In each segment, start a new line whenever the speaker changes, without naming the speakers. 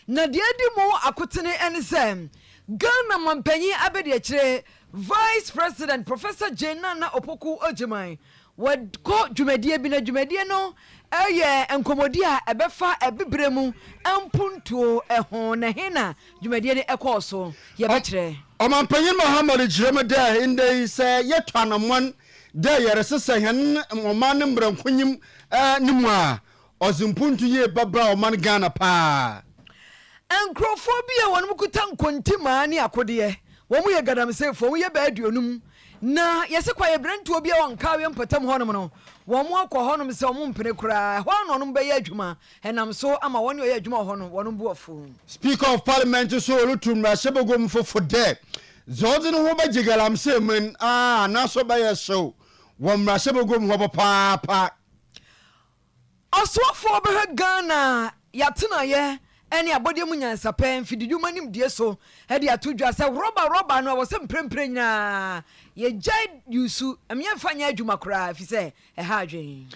na de adi mo akotene ene sem Ghana mampanyi abedi akire Vice President Professor Jenana Opoku Ojeman wad ko dwumadie bi na dwumadie no eye enkomodi a ebefa ebebremu ampuntuo eho na hena dwumadie ne ekoso ye bekire
Omampanyin Muhammad Jiremada inde se yetwanamon de yeresese hen oman mbrankunyim nimu a ozimpuntu ye babra oman Ghana pa
Enkrofobia wonum kutan kontima ni akode womu ye gadamsefo ye baaduonum na yese kwa ye brentu obi a wonkawe mpatam honum no womu akọ honum se omu mpene kura ho no be ye adwuma enam so ama woni ye adwuma honum wonum buofu
Speaker of Parliament so olutum na shebogom fofo de zodi no ho bajigalam se men na so ba ye show won ra shebogom ho papa
osofo be Ghana yatena ye eni abode mu nyansa pen fididwuma nim die so e de atodwa se roba no wo se mprempre nyina ye jai yusu emye fanya adwuma kura fi se e ha adwen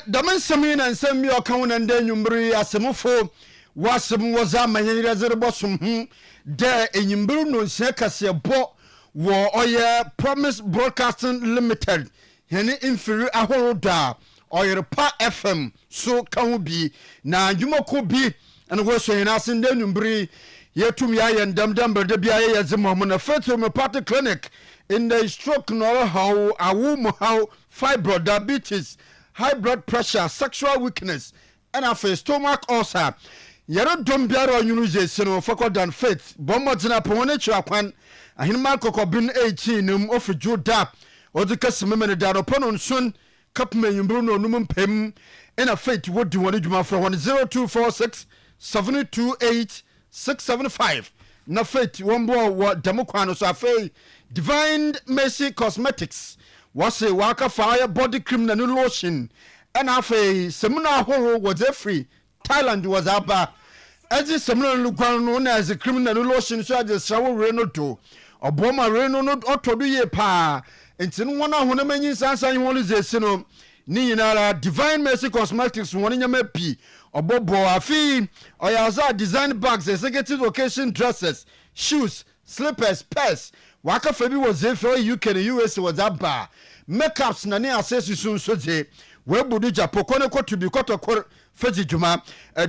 daman sami na nsam mi okan wona nda nwumbiri asemofo wasem woza manyere zerebosum de enyimbiru no nsia kase bo wo oye Promise Broadcasting Limited hene inferi ahoroda Oyerepa FM so kan bi na dwumako bi and wo so hina sen de nwumbiri yetum ya ye ndamdam berde bia ye zema mo na Faith Homeopathic Clinic in the stroke no how fibroid, diabetes, high blood pressure, sexual weakness and a stomach ulcer yero dom biara onyunu je sino foko dan Faith bommo tina pone chakwan ahinma kokobin 18 num ofijo da odikaseme da no pono nsun kapme yumbru no num pem in a Faith wodi woni dwuma from 0246 728 675 na Faith wombo wa demokwan so afei Divine Mercy Cosmetics was a waka fire body cream na lotion and afei semuna horo was a free Thailand was aba as is semuna lukwan no na as a criminal lotion so as shawo reno to oboma reno no otodu ye pa entin wona hona manyin sansan wonu zesi no ni yinara Divine Mercy Cosmetics woni nyama pi obobo afi oyaza design bags executive occasion dresses shoes slippers purse waka fabi was there for UK and US was aba makeups na ne accessories so je we budu japo kone ko to be kotokor faji juma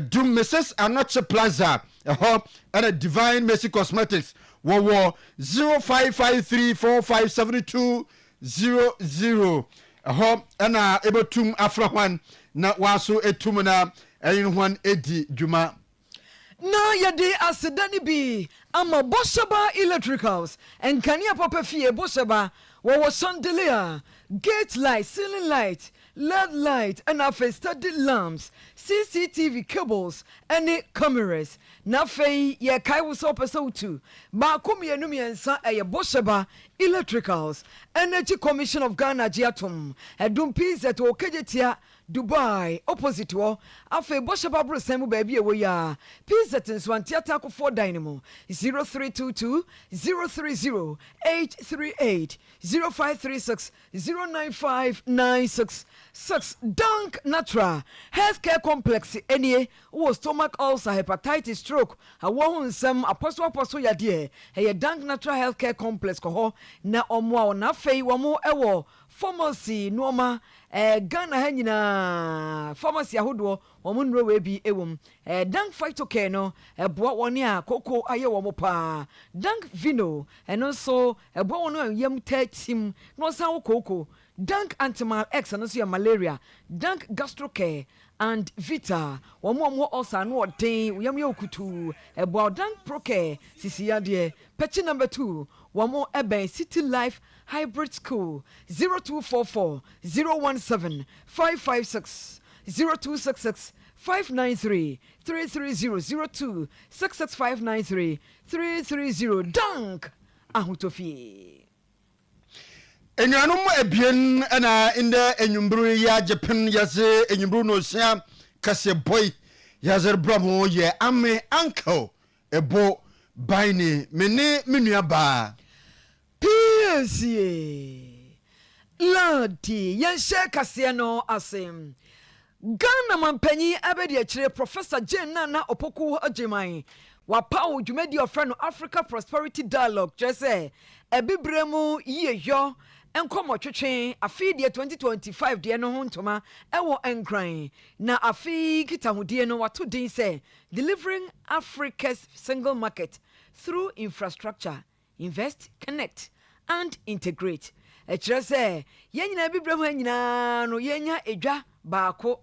dum Mrs. Anache Plaza and a Divine Mercy Cosmetics wo 0553457200 and ebetum afrawan na waso etum na eyin edi juma
na yede asedani bi ama Bosheba Electricals and kania papa fie Bosheba wo chandelier, gate light, ceiling light, LED light and afa studded lamps, CCTV cables and cameras. Na fei ye kai wo so person tu ma komienu miensa eye Bosheba Electricals Energy Commission of Ghana Giatum edum peace at Okogyabour Dubai opposite wo afa Bosheba brosem baby e wo ya peace at Swantiata ko for dynamo 0322 030 838 0536 09596 Dunk Natural Healthcare Complex enie wo stomach ulcer hepatitis stroke awo nsem apostle yade e Dunk Natural Healthcare Complex ko ho na omo na fei wo mo ewo pharmacy noma Ghana hanyina pharmacy ahodo wo mo nro we bi ewom Dunk Phytocare no eboa woni a koko aye wo mo pa Dunk Vino eno so eboa woni yam tatim no san wo koko Dunk Antimal X and also malaria, Dunk Gastrocare and Vita. One more also no day, we am yokutu, about Dunk Procare, Sisiade, Petty number 2, one more Ebe City Life Hybrid School, 0244 017 556 0266 593 330 66 593 330 Dunk Ahutofi.
Enyanum ebien na inde enyumbru ya Japan yase enyumbru no sia kase boy yazer bramo ye ame uncle ebo baini mene menua ba
PSA Ladi yen share kase no asem Ghana mampanyi abedi akire Professor Jane Nana Opoku Agyeman wapawo dwumadi ofrɛ Africa Prosperity Dialogue kyerɛ ebibremu yiyo enkomo twetwe afi de 2025 de no ho ntoma ɛwɔ enkran na afi kitahudie no wato din sɛ delivering Africa's single market through infrastructure, invest, connect and integrate. Ɛkyerɛ sɛ yɛnyina ebibremu anyina no yɛnya edwa baako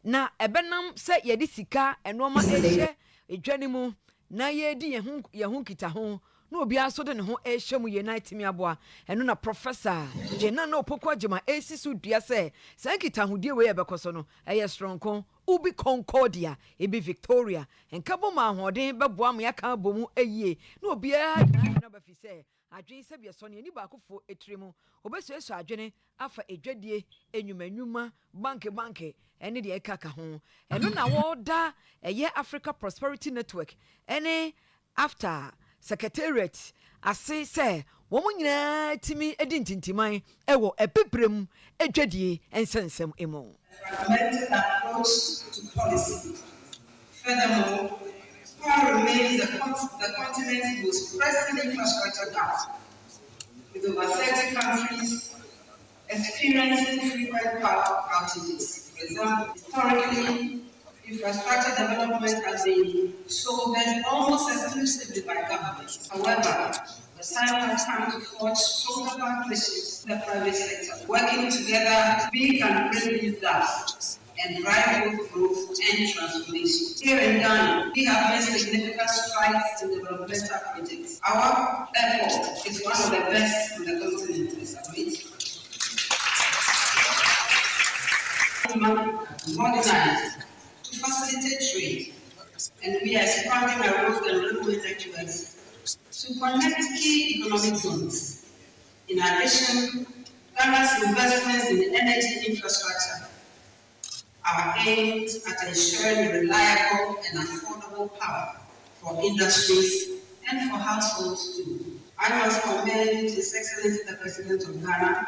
na ebenam sɛ yɛde sika enoma ehye edwane mu na yɛdi yɛho kita ho na obi aso de ne ho ehye mu yɛ na itimi aboa ɛno na Professor Jena na Opoku Agyeman esi so dua sɛ kita hodie we yɛbɛkɔ no ɛyɛ stronko ubi Concordia ebi Victoria enkabo ma ahoden bɛboa me aka bomu eyie na obi na bafi sɛ adwen sɛ bia so ne ni baakofo etiremu obesuesu adwene afa edwadie enwumanwuma banke ene de ekaka ho eno na woda eye Africa Prosperity Network ene after secretariat ase se wo nyina timi edintintiman ewo epeprem edwadie ensensem emo
fragmented approach to policy. Furthermore, power remains the continent's most pressing infrastructure gap, with over 30 countries experiencing frequent power outages. For example, historically, infrastructure development has been solved almost exclusively by governments. However, the time has come to forge stronger partnerships with the private sector. Working together, we can bridge these gaps and drive both growth and transformation. Here in Ghana, we have made significant strides in developmental projects. Our airport is one of the best in the continent, modernized to facilitate trade, and we are expanding our road and railway networks to connect key economic zones. In addition, Ghana's investments in energy infrastructure are aimed at ensuring reliable and affordable power for industries and for households too. I must commend His Excellency the President of Ghana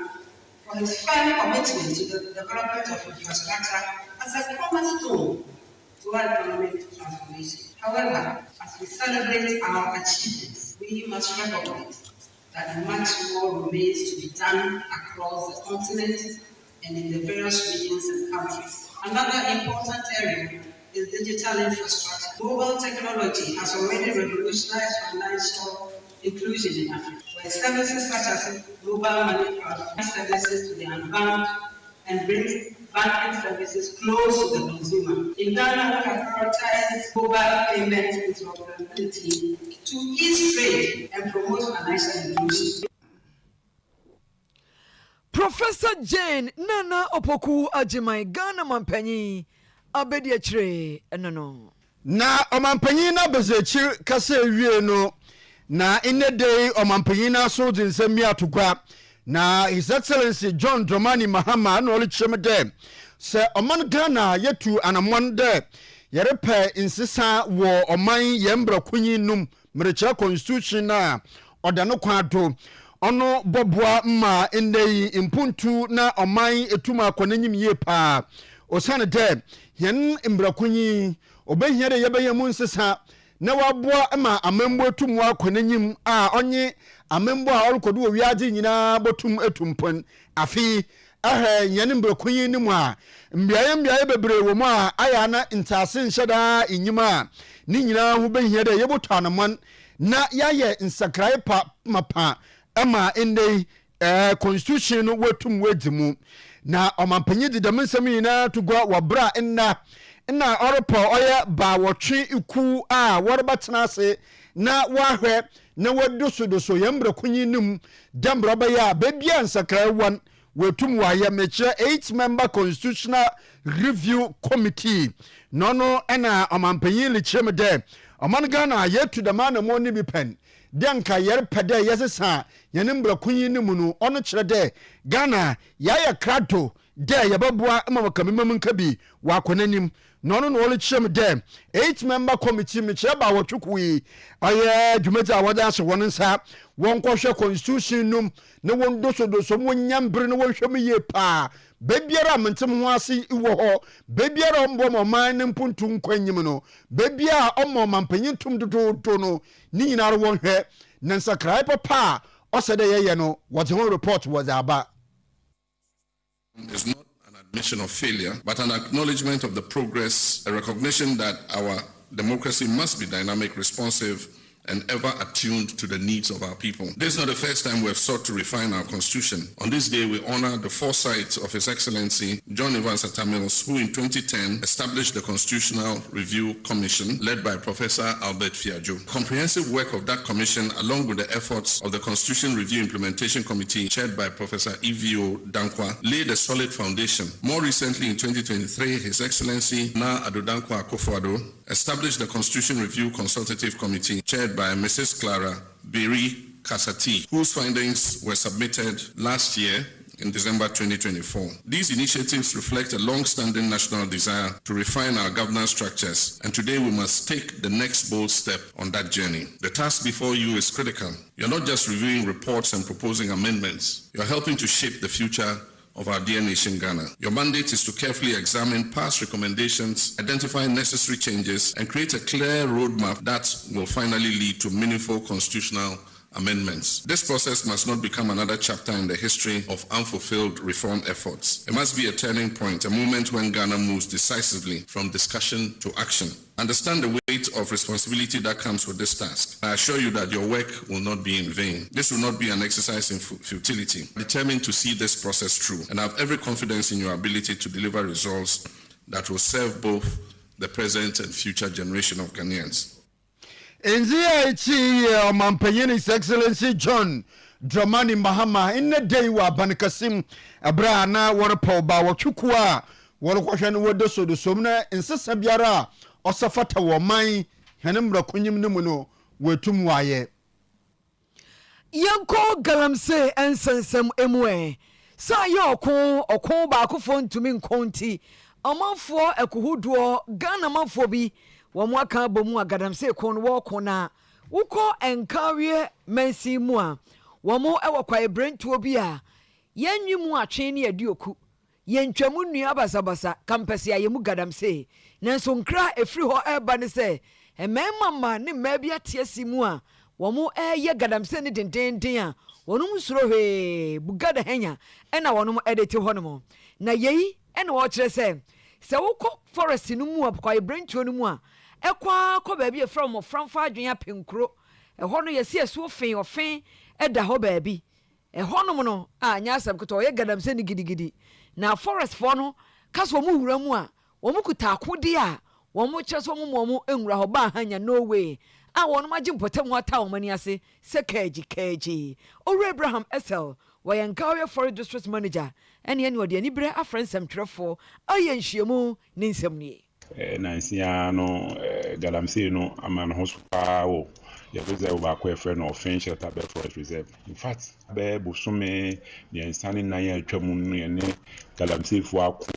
for his firm commitment to the development of infrastructure as a cornerstone to our economic transformation. However, as we celebrate our achievements, we must recognize that much more remains to be done across the continent and in the various regions and countries. Another important area is digital infrastructure. Mobile technology has already revolutionized financial inclusion in Africa, where services such as mobile money transfer services to the unbanked and brings banking services close to the consumer. In Ghana, we have prioritized mobile payment interoperability to ease trade and promote financial inclusion.
Professor Jane Nana Opoku Agyeman Ghana mampanyi abedi akire enono
na omampanyi na bezechi kase wie no na inede omampanyi na so dinsemi atokwa na His Excellency John Dramani Mahama na ole chemede se oman Ghana yetu anamon de yerepa insisa wo oman yembra kunyi num mrecha constitution na odano kwado ono bobua ma indei impuntu na oman etuma akwananyim ye pa osane de yen mbrakunyi obehiere yebeyemu nsesa na waboa ma amembo etumu akwananyim a onye amembo a orokodo wiade nyina botum etumpon afi yen mbrakunyi ni mu a mbiaye bebre wo mu a aya na ntase nhyeda enyima ni nyina hu behiere yebotu anamon na yaye nsakrae pa mapa ama indei constitution no watum wedimu na omampanyi de demensem nyina tugwa wabra na oropo oye ba wotwe iku a worebetena ase na wahwe na wadoso yembre kunyi num dembra ba ya bebia nsakra wan watum wa ya meche 8-member constitutional review committee no na omampanyi licheme de oman Ghana yetu de man mo ni bi pen denka yer pede yesesa yenembra kunyi ni mu no ono kire de Ghana ya krado de yababua ma makamimam nka bi wa konanim no no no le chem de 8-member committee me cheba wotwukui aye dwumati awoda so won nsa won kohwe constitution num ne won doso wonyambre ne wonhwem ye pa bebiara mentem ho ase iwo ho bebiara ombo moman ne mpuntu nkwanyim no bebia ommo mampanyintum dodo no ni nyinaro wonhwe nansa krai papa osede ye no what the report was about.
Is not an admission of failure, but an acknowledgement of the progress, a recognition that our democracy must be dynamic, responsive, and ever attuned to the needs of our people. This is not the first time we have sought to refine our constitution. On this day, we honor the foresight of His Excellency John Evans Atamils, who in 2010 established the Constitutional Review Commission led by Professor Albert Fiajo. Comprehensive work of that commission, along with the efforts of the Constitution Review Implementation Committee chaired by Professor Evio Dankwa, laid a solid foundation. More recently, in 2023, His Excellency Na Ado Dankwa Akufo-Addo established the Constitution Review Consultative Committee chaired by Mrs. Clara Berry Kasati, whose findings were submitted last year in December 2024. These initiatives reflect a long-standing national desire to refine our governance structures, and today we must take the next bold step on that journey. The task before you is critical. You're not just reviewing reports and proposing amendments. You're helping to shape the future of our dear nation, Ghana. Your mandate is to carefully examine past recommendations, identify necessary changes, and create a clear roadmap that will finally lead to meaningful constitutional amendments. This process must not become another chapter in the history of unfulfilled reform efforts. It must be a turning point, a moment when Ghana moves decisively from discussion to action. Understand the weight of responsibility that comes with this task. I assure you that your work will not be in vain. This will not be an exercise in futility. Determined to see this process through, and I have every confidence in your ability to deliver results that will serve both the present and future generation of Ghanaians.
NZIT Mampanyin His Excellency John Dramani Mahama in the day wa Banakasim Abra na Warapa Watchukua Warwashan Wodoso de Somna in Sasabiara or Safata Wamai Hanembra Kunyim Numuno Wetumwaye
Yanko Galamse and Sansam Emwe Sa Yoko or Ko Bakufon to Min Conti a month for a Kuhuduo Ghana Manfobi. Wamwaka bomu agadamse kon wo kona wuko enkawie mensi mu a wamo ewo kwa ebrentuo bi a yenwimu atwe ne adioku yentwamu nua basabasa kampese ayemu gadamse nanso nkra efri ho eba ne se emema ma ne mabi atiasi mu a wamo eye gadamse ne dendenden a wonum suro he bugada henya ena wonum edete honom na yei ena wo kire se wuko forest no mu a kwa ebrentuo no mu a ekwa ko baabi e from franfa adwenya penkuro eho no yesi eso fen ofen eda ho baabi eho no no anya asam kuto ye gadamse ni gidigidi na forest for no kaso mu wura mu a wo mu kuta akode a wo mu kyeso mu enwura ho ba hanya no way a wo no magye mpotam ata wo mani ase se kaji Owura Abraham SL wayankawe forest district manager ene ene ode ani bre afrensem twerefo ayenhyiemu ne nsɛmnie
Nansia no galamsey no amano hospital wo ya reserve ba ko efre no official tabel forest reserve. In fact be bosume ne nsane nan ya atwamu no ye ne galamsey fo akọ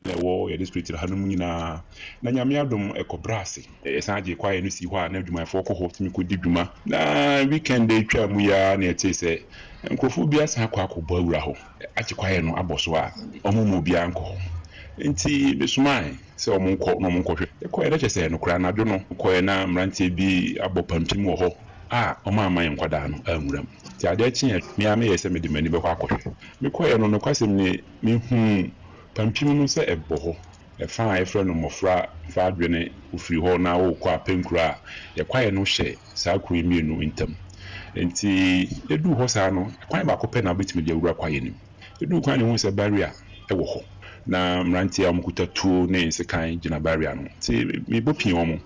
le wo ya district hanum nyina na nyame adom ekobrase esanje kwae no si ho a na adwumayfo ko ho timi ko didwuma na weekend dey twamu ya na ete se nkrofo bia san akọ awura ho achi kwae no aboso a omumu bia anko nti besumai se omunko no munkohwe ekọ ere chese no kra na dwo no kọ na mrantie bi abopampim wo ho a omama yenkwada no anwuram ti ade chi me ame yese me de mani be kwa akọhwe me kọ no kwasem ne me hu pampim no se ebo ho e fa efre no mofra fa adwene ofiri ho na wo kọ apenkura ye kwae no hye sa kuro mienu ntam nti edu ho sa no kwae ba kope na betimi de awura kwae nim edu kwae ne hu se barrier e wo ho na mrantie amkuta tuo ne nsekan gina barrier no ti me bopin omo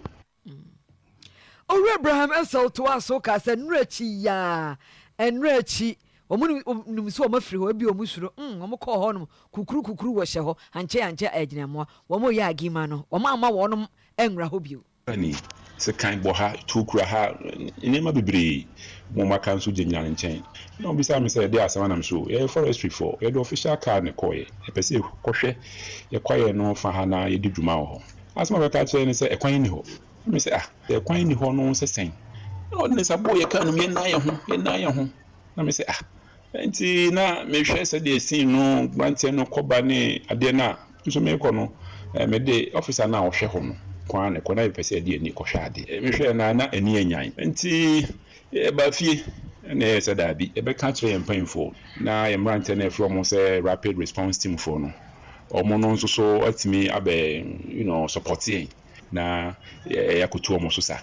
Owura Abraham SL to aso ka se nrachi ya enrachi omu so omafiri ho bi omusuro omu ko ho no kukuru wo hye ho anche aginamo wo mo ya agima no wo ma wonom enwra ho bio
ani se kan bɔ ha tukura ha nneɛma bebree mo maka nso gyina ne nkyɛn na obisa me sɛ de asɛm nam so yɛ forestry for yɛ de official car ne kɔɛ ɛpɛ sɛ kɔhwɛ yɛ kwaeɛ no fa ha na yɛdi dwuma wɔ hɔ asɛm a bɛka kyerɛ ne sɛ ɛkwan ni hɔ me sɛ ɛkwan ni hɔ no sɛ sɛn na ɔde ne sa bɔ yɛ car no yɛnna yɛ ho na me sɛ nti na mehwɛ sɛ de sin no grantie no kɔba ne adeɛ na nso mekɔ no me de officer na ɔhwɛ hɔ no kwan ne kɔna yɛpɛ sɛ de ani kɔhwɛ ade mehwɛ na ani anyan nti ba fie na yɛ sɛ daabi ɛbɛka kyerɛ yɛn mpanyinfoɔ na yɛn mmeranteɛ na ɛfrɛ mo sɛ rapid response team foɔ no ɔmo no nso so atumi abɛ support yɛn na yɛakoto ɔmo so sa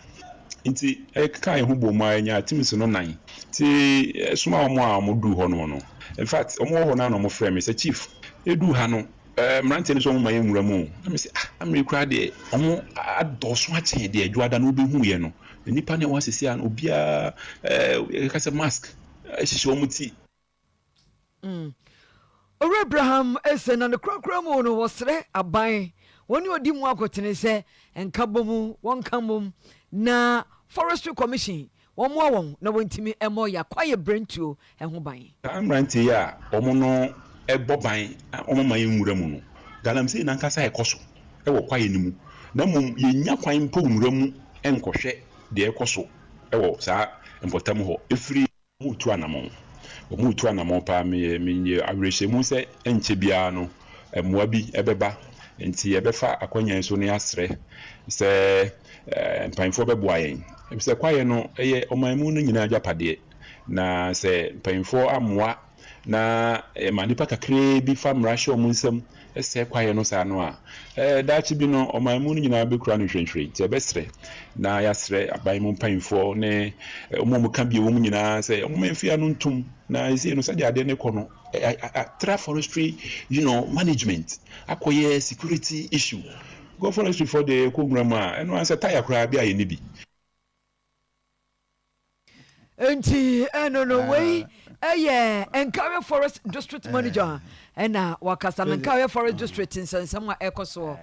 nti ɛka yɛn ho bɔ mu a yɛnya teams no 9 nti soma ɔmo a ɔmo du hɔ no in fact ɔmo wɔ hɔ na ɔmo frɛ me sɛ chief edu ha no mmeranteɛ no so ɔmo ma yɛn nwura mu na me sɛ amere kura deɛ ɔmo adɔso akyɛn deɛ adwoada no wobɛhu yɛ no nipa ne wasisi an obiara ka sɛ mask hyehyɛ ɔmo ti
Owura Abraham ese na ne krakra mu no wɔsrɛ aban wɔne odi mu akɔtene sɛ enka bomu wɔnka mom na Forestry Commission wɔn na wɔntimi ɛmɔ ya kwaye brentuo ɛho ban
amranti ya ɔmo no ɛbɔ ban ɔmo ma yɛn nwura mu no galamsey na nkasa ɛkɔ so ɛwɔ kwaye ne mu na mom yɛnya kwan mpo nwura mu ɛnkɔhwɛ deɛ ɛkɔ so ɛwɔ saa mpɔtam hɔ efiri mu tu anamɔ pa me awerɛhyɛ mu sɛ ɛnkyɛ biara no mmoa bi ɛbɛba nti ɛbɛfa akwanya so ne asrɛ sɛ mpanyinfoɔ bɛboa yɛn sɛ kwaeɛ no ɛyɛ ɔman mu no nyinaa agyapadeɛ na sɛ mpanyinfoɔ amoa na ma nipa kakra bi fa mmara hyɛ ɔmo nsam ɛsɛ kwaeɛ no saa no a daakye bi no ɔman mu no nyinaa bɛkura no hwɛnhwɛ nti ɛbɛsrɛ na yɛasrɛ aban mu mpanyinfoɔ ne ɔmo ka bi wɔn nyinaa sɛ ɔmo mfia no ntom na ɛsɛ no sɛdeɛ adeɛ ne kɔ no tra forestry management akɔyɛ security issue go forestry for the kongura mu a ɛno ansɛ taya koraa bi ayɛ ne bi
enti no wei ɛyɛ Nkawe Forest District Manager ɛna wakasa na Nkawe Forest District nsɛnsɛm a ɛkɔ so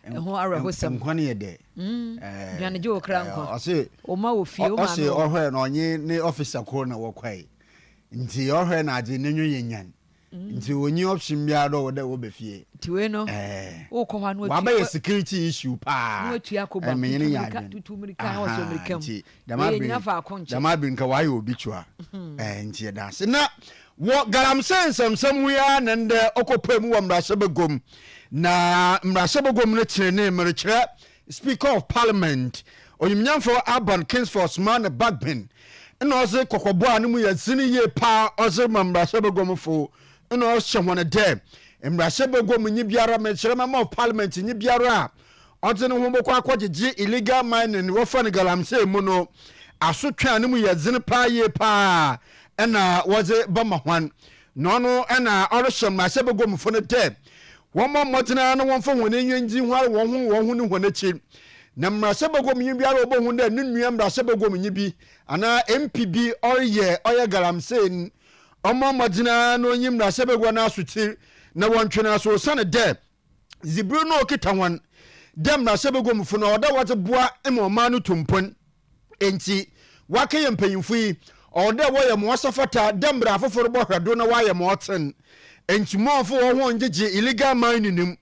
ɛho arɛhosɛm
nkwane yɛ dɛ
dwane gye okra nkwa
ɔse
ɔma wɔ fie ɔma
ɔse ɔhwɛ na ɔnye ne officer koro na wɔkwae nti ɔhwɛ na agye ne nwo yɛ nyan nti onye option bia do wo be fie
tiwe no wo ko ha no
wa ba security issue pa
no tua ko ba tutu mirika ho so mirikam
dama binka wa ye obi chua nti da se na wo galamsen samsam ya nende okopam wo mrashe begom na mrashe begom no kire ne mrekire Speaker of Parliament onyimnyamfo Aban Kingsford man Bagbin na ose kokobo anemu ya zini ye pa ose mrashe begom fo na ɔhyɛ wɔn dɛ mbrahye bɛgɔ mu nyi biara mɛkyerɛ ma of Parliament nyi biara ɔdze ne ho bɛkɔ akɔgyegye illegal mining wɔfa ne galamsey mu no asotwa ne mu yɛ dzene paa ye paa ɛna wɔdze bama hwan na ɔno ɛna ɔrehyɛ mbrahye bɛgɔ mu fo no dɛ wɔn mmɔtena na wɔn fa wɔn enyenji ho wɔn ho ne wɔn akyi na mbrahye bɛgɔ mu nyi biara ɔbɔ ho dɛ ne nua mbrahye bɛgɔ mu nyi bi ana MPB ɔyɛ galamsey Madina no nyim na sebegwa na asuti na wontwena so sane de zibru no okita wan dem na sebegwa mfu na oda wate boa emoma no tumpon enti waka ye mpanyimfu yi oda wo ye mo safata dem bra afoforo bo hwado na wa ye mo oten enti mo fo wo ho ngege illegal mining nim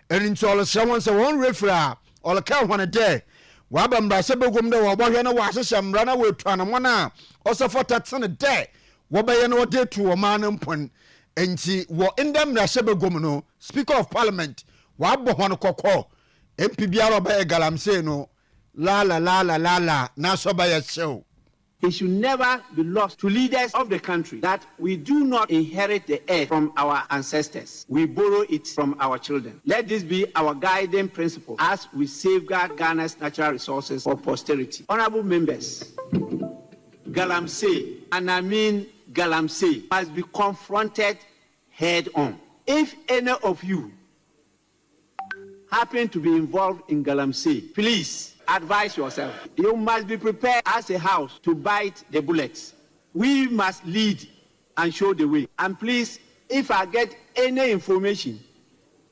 enti olo se won se won refra olo ka hwane de wa ba mbra sebegwa m de wo bo hwe na wa hyehye mbra na wo etu anamo na osafata tene de wobaye no de to o man mpon enti wo indem na hyebegom no Speaker of Parliament wa abɔ hon kokɔ MP biara obaye galamsey no la na so baye show.
It should never be lost to leaders of the country that we do not inherit the earth from our ancestors. We borrow it from our children. Let this be our guiding principle as we safeguard Ghana's natural resources for posterity. Honorable members, galamsey, and I mean galamsey, must be confronted head on. If any of you happen to be involved in galamsey, please advise yourself. You must be prepared as a house to bite the bullets. We must lead and show the way. And please, if I get any information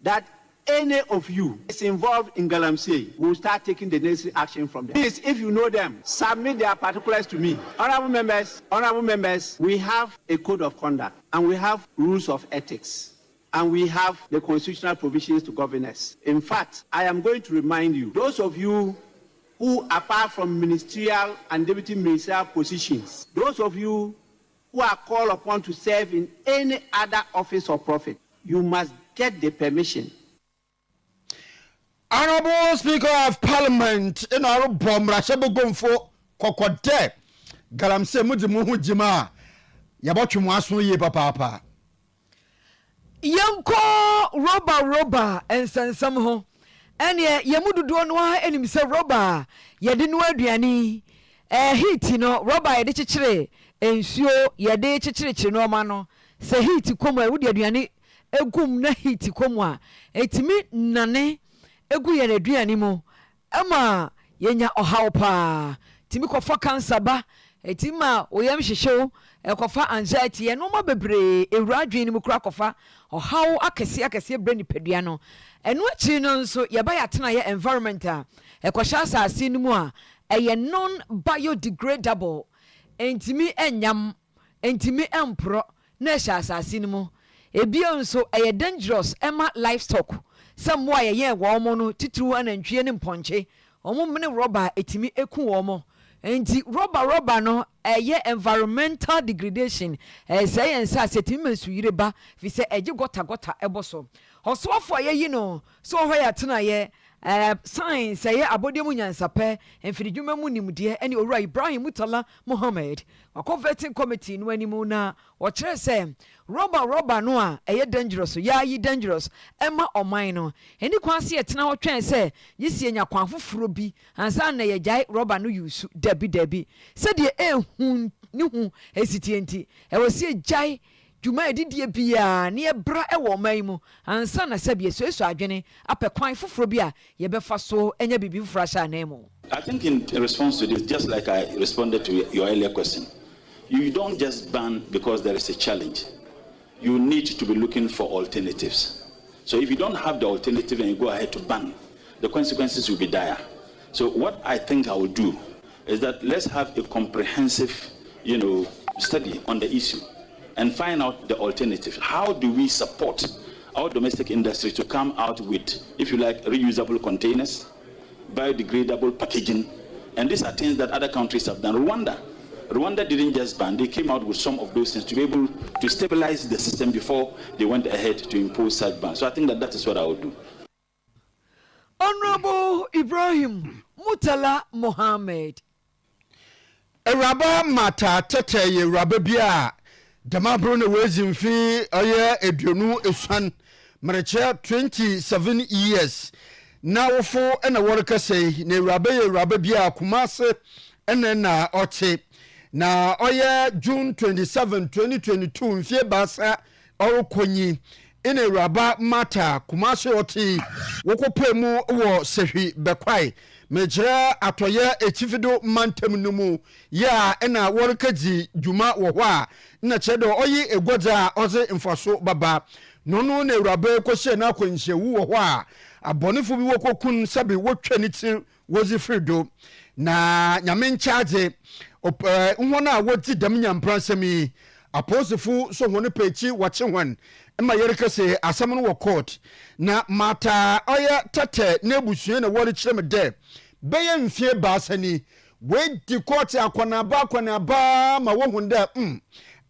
that any of you is involved in Galamsey, will start taking the necessary action from them. Please, if you know them, submit their particulars to me. Honorable members, we have a code of conduct and we have rules of ethics. And we have the constitutional provisions to govern us. In fact, I am going to remind you, those of you who, apart from ministerial and deputy ministerial positions, those of you who are called upon to serve in any other office or profit, you must get the permission.
Honorable Speaker of Parliament, in our bomb, Rashabu Gomfo, Kokote, Galamse Mudimu Jima, Yabochu Masu Ye Papa.
Yanko roba ensensam ho ene yemududo no ha enim se roba yede no aduane heat no roba yede chichire ensuo yede chichire no ma no se heat komu e wudi aduane egum na heat komu a etimi nane egu yede aduane mu ama yenya ohaw pa timi kofa cancer ba etima oyam hihyew ekofa anxiety ye no ma bebre ewura adwen mu kura kofa ohaw akese bre ni padua no eno achi no nso ye ba ya tena ye environment a ekosha asase ni mu a eye non biodegradable entimi enyam entimi empro na sha asase ni mu ebio nso eye dangerous ema livestock some wa ye wo mo no titru anantwie ne mponche omo mne rubber etimi eku wo mo enti rubber no eye environmental degradation say ensa setimi masuyire ba fi se eje gota eboso osofo ye yi no so ho ya tena ye science ye abodemu nyansape enfididwuma mu nimde ene owura Ibrahim Mutala Mohammed wakonverting committee no animu na wo kire se rubber no a eye dangerous ya yi dangerous ema oman no eni kwanse etena ho twen se yisie nya kwan foforo bi ansa na ye jai rubber no use dabi se de ehun ni hu esitienti e wo se jai Juma edidie bia ne ebra e wo man mu ansa na sabie so adwene apekwan foforo bia ye befa so enya bibi foforo sha na mu.
I think in response to this, just like I responded to your earlier question, you don't just ban because there is a challenge. You need to be looking for alternatives. So if you don't have the alternative and you go ahead to ban, the consequences will be dire. So what I think I will do is that let's have a comprehensive, study on the issue and find out the alternative. How do we support our domestic industry to come out with, if you like, reusable containers, biodegradable packaging, and these are things that other countries have done. Rwanda didn't just ban, they came out with some of those things to be able to stabilize the system before they went ahead to impose such bans. So I think that is what I would do.
Honorable Ibrahim Mutala Mohammed.
Eraba mata tete ye raba bia dama brone wezim fi oye eduonu esuan mreche 27 years na wofo ena worka sei na raba bia kumase ena na oche na oye June 27 2022 mfie basa orokonyi ina raba mata kumase oche wokopemu wo sehwi bekwai mejira atoye echifido mantem numu ya ena workaji juma wo hwa na chedo oyi egoja oze mfaso baba nono na ewurabe kwose na akwanhyewu wo hwa abonefo bi wokokun sabe wotwa ti wozi frido na nyame nchaje nhona a woti dam nyampransami aposefo so hone pechi wache hwan ema yerekase asam no wo court na mata oya tete na ebusue na wori kirem de beye mfie baasani we di court akwana ba ma wo hunde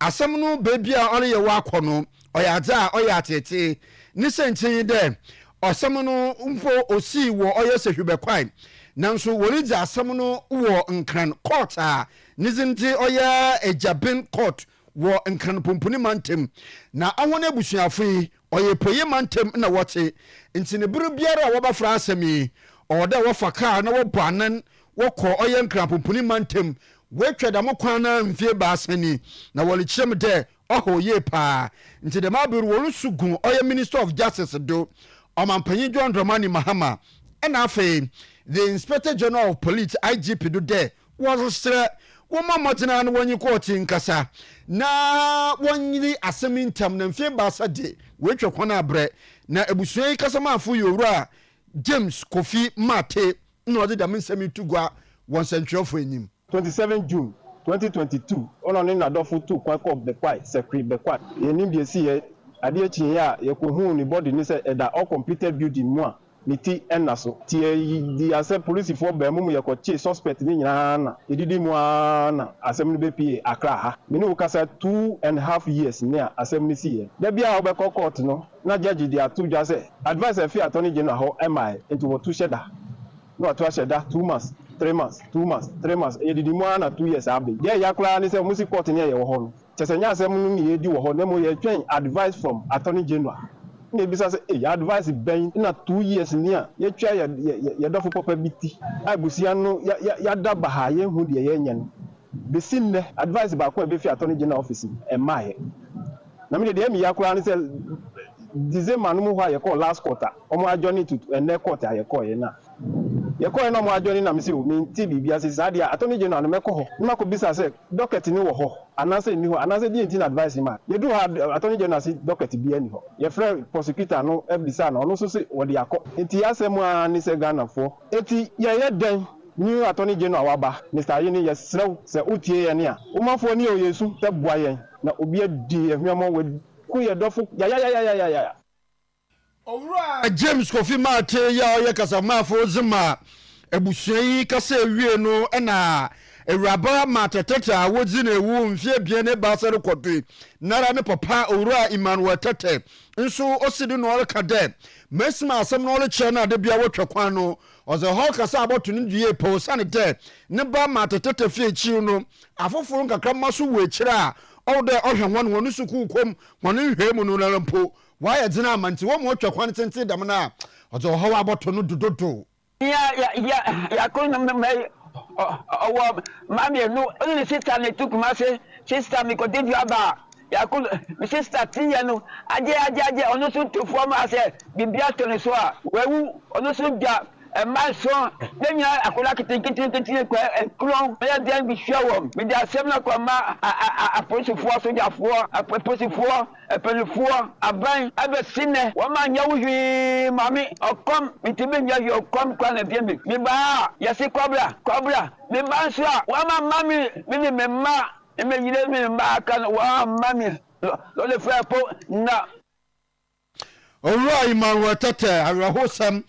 asam no bebia ore ye wa akono oya za oya tete ni sentin de asam no mfo osi wo oya sehwebekwan nanso wori za asam no wo nkran court a nizinti oya ejabin court wo nkran pompuni mantem na ahone busuafo oyepoye mantem na wote ntine buru biara wo ba fra asemi oda wo faka na wo banan wo ko oye nkran pompuni mantem we tweda mo kwan na mfie baasani na wole kyem de ohoye pa ntide mabiru wo sugun oye minister of justice do omampanyi John Dramani Mahama na afi the inspector general of police IGP do there was stre woma motina no wanyi court nkasa na wanyi asemintam na mfie baasa de we twekwana abre na ebusua yi kasamafo yowura James Kofi Mate no ode da mensemi tugwa won sentryofo enyim
27 June 2022 ono ne nadofo tu kwakọ bekwai secretary bekwai yenim de si ye ade echi ya ye ko hu ni body ni se eda all completed building mu a miti enaso tie di ase police for be mu ye ko che suspect ni nyina na edidi mu na asem no be pie akra ha me ni ukasa 2.5 years ni asem ni si ye da bia obekọ court no na judge di atu dwa se advice fi attorney general ho mi into what to sheda no atu sheda 2 months 3 months 2 months 3 months edidi mu na 2 years abe ye yakra ni se musi court ni ye wo ho no chesenya asem no ni ye di wo ho na mo ye twen advice from attorney general ne bisa se advice ben na 2 years ni a ye twa ye dofo papa biti abusia no ya da baha ye hu de ye nya no besin ne advice ba ko be fi attorney general office e maaye na me de mi yakra ni se December no mo ha ye call last quarter omo adjourn to ene quarter ye call ye na ye call na mo adjourn na me se o mi ti bibia se sa dia attorney general no me ko ho na ko bisa se docket ni wo ho anase ni ho anase di intin advice ma ye do ha attorney general se docket bi ani ho ye frɛ prosecutor no ebisa na ono so se wo de akọ enti asem a ni se Ghana fo eti ye den new attorney general waba Mr. Ayini ye srew se utie ye ne a umafo ni o yesu te boa yen na obi adi ehwemo we ku ye dofo ya
Owura James Kofi Mate ya oye kasamafo zima ebusua yi kasa ewie no na Ewuraba Mateteta wodzi na ewu mfie bie ne basere kwodu nara ne papa Owura Emmanuel Tete nso osidi no ole kade mesma asem no ole che na de bia wotwe kwan no oze ho kasa abotu ne due po sane de ne ba Mateteta fie chi no afoforo nkakra maso wo ekira ode ohwe wonu suku kom wonu nhwemu no lampo why dzina amanti wo mo twa kwan tente dam na ozo ho aboto no dododo
ya ko na me owo mami no only sister ne tukuma se sister mi ko dey aba ya ko mi sister tiya no aje ono so tofo ma se bibia to ne so a wewu ono so ja maso denya akola kitin ko klon ya den bi hwewom me dia sem na ko ma aposifo sojafo aposifo pelifo aban abesine wo ma nya wuhwi mami okom mitibe nya yo kom kwa na biemi me ba yesi kobra me ba so wo ma mami me ma me yire me ba kan wo mami lo le fa po na
Owura Emmanuel Tete arahosam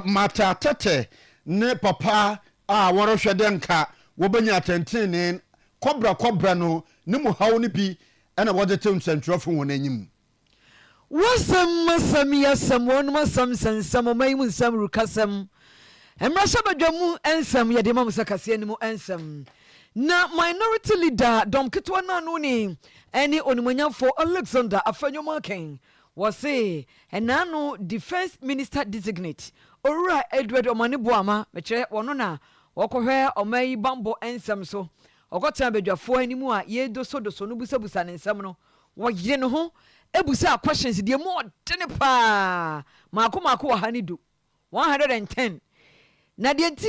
Mata Tete ne papa woro hwede nka wo benya atentene kobra no ne mu hawo ne bi ena wode tem sentrofo won anyim
wasam yasam won masam sensam mayimu nsam rukasam emrasha badwamu ensam yede mam sakase animu ensam na minority leader dom kitwa na no ni eni onimonyafo Alexander Afenyomaken wase enano defense minister designate Owura Edward Omanibuama mechere wono na wokohwe omayi bambo ensam so okotan bedwafo animu a yedo sodoso no busabusa ne nsam no woyire no ho ebusa questions de mo tene pa mako wa hanidu 110 na de nti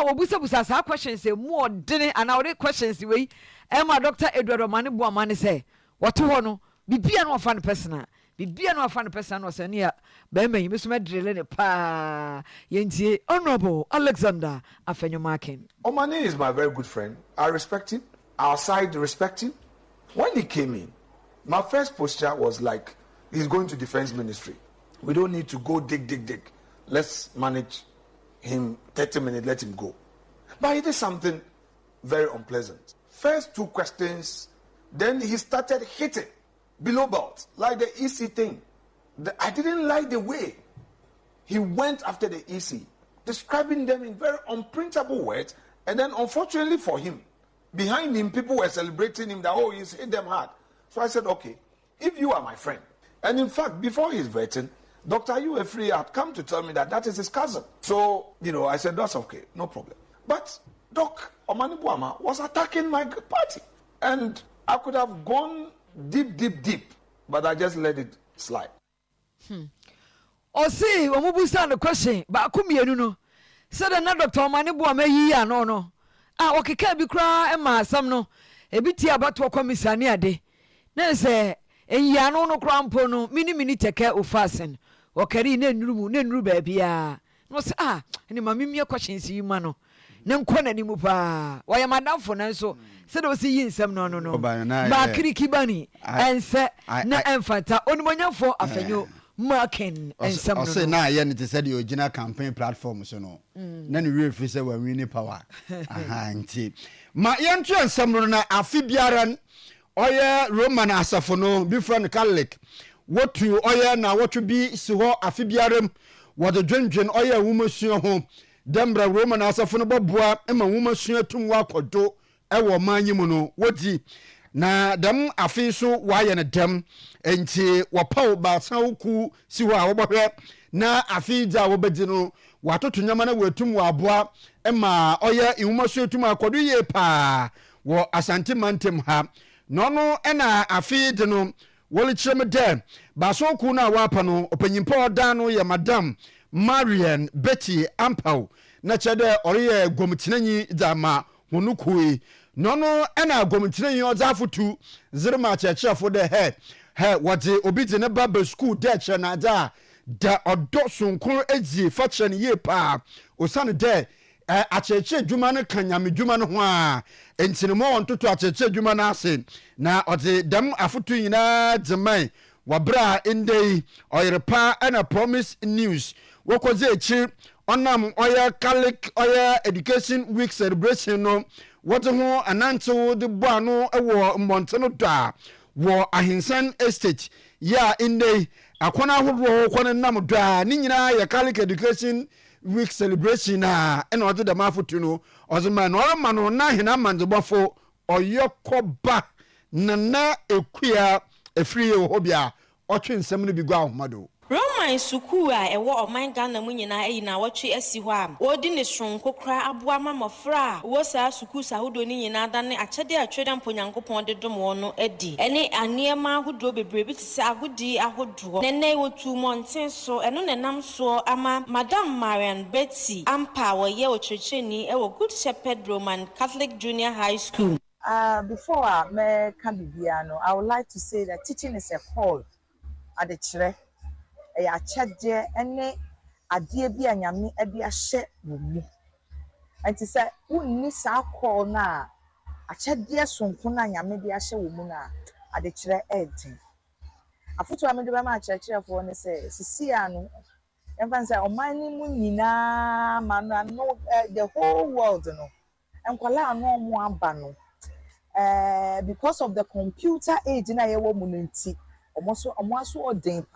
wobusabusa sa questions mo dene ana ore questions we ema Dr. Edward Omanibuama ne se woto ho no bibia no fa no personal bibia no afa no person no se ne ba ma yimi so medrele ne pa yentie Honorable Alexander Afenyomaken.
Omani is my very good friend. I respect him. Our side respect him. When he came in, my first posture was like, he's going to defense ministry. We don't need to go dig. Let's manage him 30 minutes, let him go. But he did something very unpleasant. First 2 questions, then he started hitting below belt, like the EC thing. I didn't like the way he went after the EC, describing them in very unprintable words, and then unfortunately for him, behind him, people were celebrating him that, oh, he's hit them hard. So I said, okay, if you are my friend, and in fact, before his vetting, Dr. Oyerepa had come to tell me that is his cousin. So, I said, that's okay, no problem. But Doc Omanibuama was attacking my party, and I could have gone deep, but I just let it slide.
See, when we start the question, but Kumienu no, said another Dr. Omanibuama yi no. Okay, can be cry and my some no, a bit about to commissioner de. Then say, enyano no krampo no mini teke ofasen okari na nuru na nuru ba bia no se ene mame mie kwahyensi ma no ne nkɔ nanimu pa wɔyɛ madamfo na nso sɛ de osi yi nsɛm no ba kiriki bani ense na emfata onimonyafo afanyo marking ensem no
ose na ye ne te sɛ de original campaign platform so no na ne real fi sɛ wa win power nti ma yɛnto ensem no na afi biara ɔyɛ Roman asafo no bi friend Catholic wotu ɔyɛ na wotu bi si hɔ afi biara wɔde dwendwen ɔyɛ wumasua ho dembra Roman asafo no bɔboa ma wumasua tum wa kɔdo ɛwɔ manyi mu no wodi na dam afi so wayɛ ne dem enti wɔpaw baasa woku si hɔ a wɔbɔhwɛ na afi dza wɔbɛdi no watoto nyama na watum wɔ aboa ma ɔyɛ wumasua tum akɔdo yie pa wɔ Asante Mantem ha no no ɛna afi de no wɔlekyerɛm dɛ baasa woku na wapa no opanyimpa ɔdan no yɛ Madam Marian Betty Ampao na kyerɛ dɛ ɔreyɛ gomtenanyi dama hono kui no no ɛna gomtenanyi ɔdzafotu zirma kyerɛkyerɛfo dɛ he wɔde obi de ne ba school dɛ kyerɛ na da ɔdɔ sonkon ezi fa kyerɛ ne yie paa osane dɛ akyerɛkyerɛ dwuma no ka nyame dwuma no ho a entinimo ntoto akyerɛkyerɛ dwuma no ase na ɔde dam afoto nyinaa dzeman wabra indei Oyerepa ɛna Promise News wɔkɔdze ekyi ɔnam ɔyɛ Catholic ɔyɛ Education Week celebration no wɔde ho anantew de bɔ ano ɛwɔ mmɔnten do a wɔ Ahinsan Estate ya indei akɔna ahodoɔ kɔne nam do a ne nyinaa yɛ Catholic Education Week celebration na ɛna ɔde dɛm afoto no ɔzema no ɔrema no na hena mandzebɔfo ɔyɛkɔba nana ekuya efiri yɛ hɔ bia ɔtwe nsɛm no bi gua ahomado
Roman suku a ewo oman Ghana mu nyina eyi na wɔtwe asi hɔ a odi ne sonko kra aboa mamofra a wo saa suku sahodo ni nyina da ne akyɛde atwɛda mponyankopɔn de dom wɔ no adi ɛne aneɛma ahodo bebree bi te sɛ agodi ahodo nene wotu monten so ɛno ne nam so ama Madam Marian Betty Ampa wɔyɛ okyerɛkyerɛni ɛwɔ Good Shepherd Roman Catholic Junior High School.
Before I can be I would like to say that teaching is a call at the church. A chadje any idea be a yami a be a shed with me. And to say, who needs our call now? A chadje soon kuna yami be a shed womuna at the church editing. A photo I made by my church for one say, Siciano, and fans say, oh, my name Munina, man, I know the whole world, no, and Kuala no more bano. Because of the computer age in a woman, almost ordained.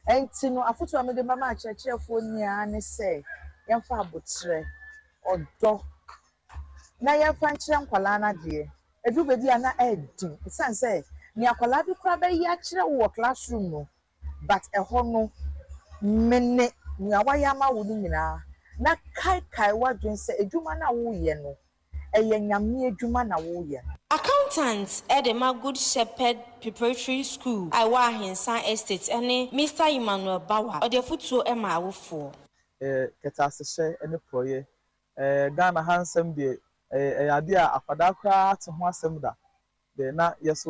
And no, I put me the mama church for near and say, young fabutre or dog. Now, young Fancham Kalana dear, everybody are not editing. The son says, near Kalabi crab a yatra or classroom, but a hono mene near Wayama wouldn't na kai what doing say a jumana woo a young jumana woo.
Accountants at the Good Shepherd Preparatory School, I was in San Estate, and Mr. Emmanuel Bawa, or the foot to Emma Wofo.
Get us a share and a proye. Ghana handsome day, a idea of Padakra to Hasemda. They're not yes,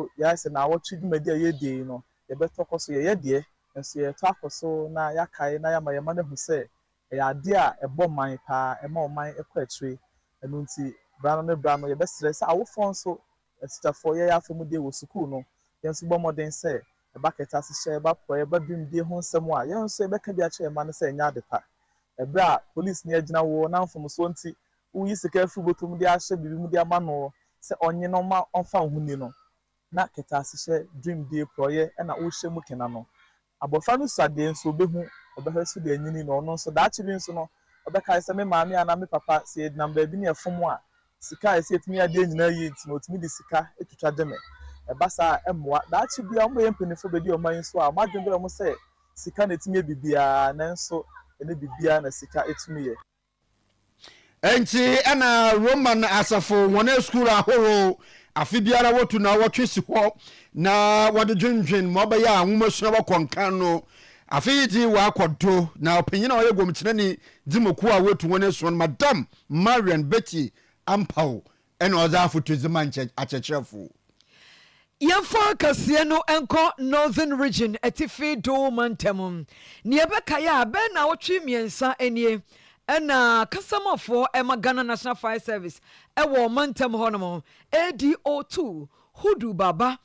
and I watch you, my dear, you know, the better cost of your dear, and see a talk or so now, Yakai, and I am my mother who say, a idea, a bomb my pa, a more my equatory, and Munti, Brown, your best dress, I will phone so. Sister for ya from the school no yen so bomo den say e bucket as share ba pro e ba bim de ho nsem a yen so e be ka bia che ma no say nya de pa e bra police ne agina wo na mfom so nti wo yi sika fu botum de ahye bibi mu de ama no se onye no ma onfa hu ni no na keta as share dream day pro ye e na wo hye mu kena no abofa no sade nso be hu obehwe so de anyini no no so da chi bi nso no obeka se me maami ana me papa se number bi ne efom a sika esi etimi ade nyina yi ntimo otimi de sika etutwa deme e basa emwa da chi bia mo yempenifo bedi o man so a madwembe mo se sika na etimi bibia na nso ene bibia na sika etimi ye
enti ana Roman asafo wona school ahoro afi biara wotu na wotwe si ho na wode dwendwen mo ba ya anwomasua bakɔnkan no afi di wa akɔdo na opanyina oyɛ gomkyerɛni dimoku a wotu wona so Madam Marian Betty Ampao and other for to the man achechefu.
Yɛmfa kaseɛ no ɛnkɔ Northern Region atifi do mantam. Niebekaya bɛn na wotwe miɛnsa anie ɛna kasamafo ɛma Ghana National Fire Service ɛwɔ mantam hɔnom ADO2 Hudu Baba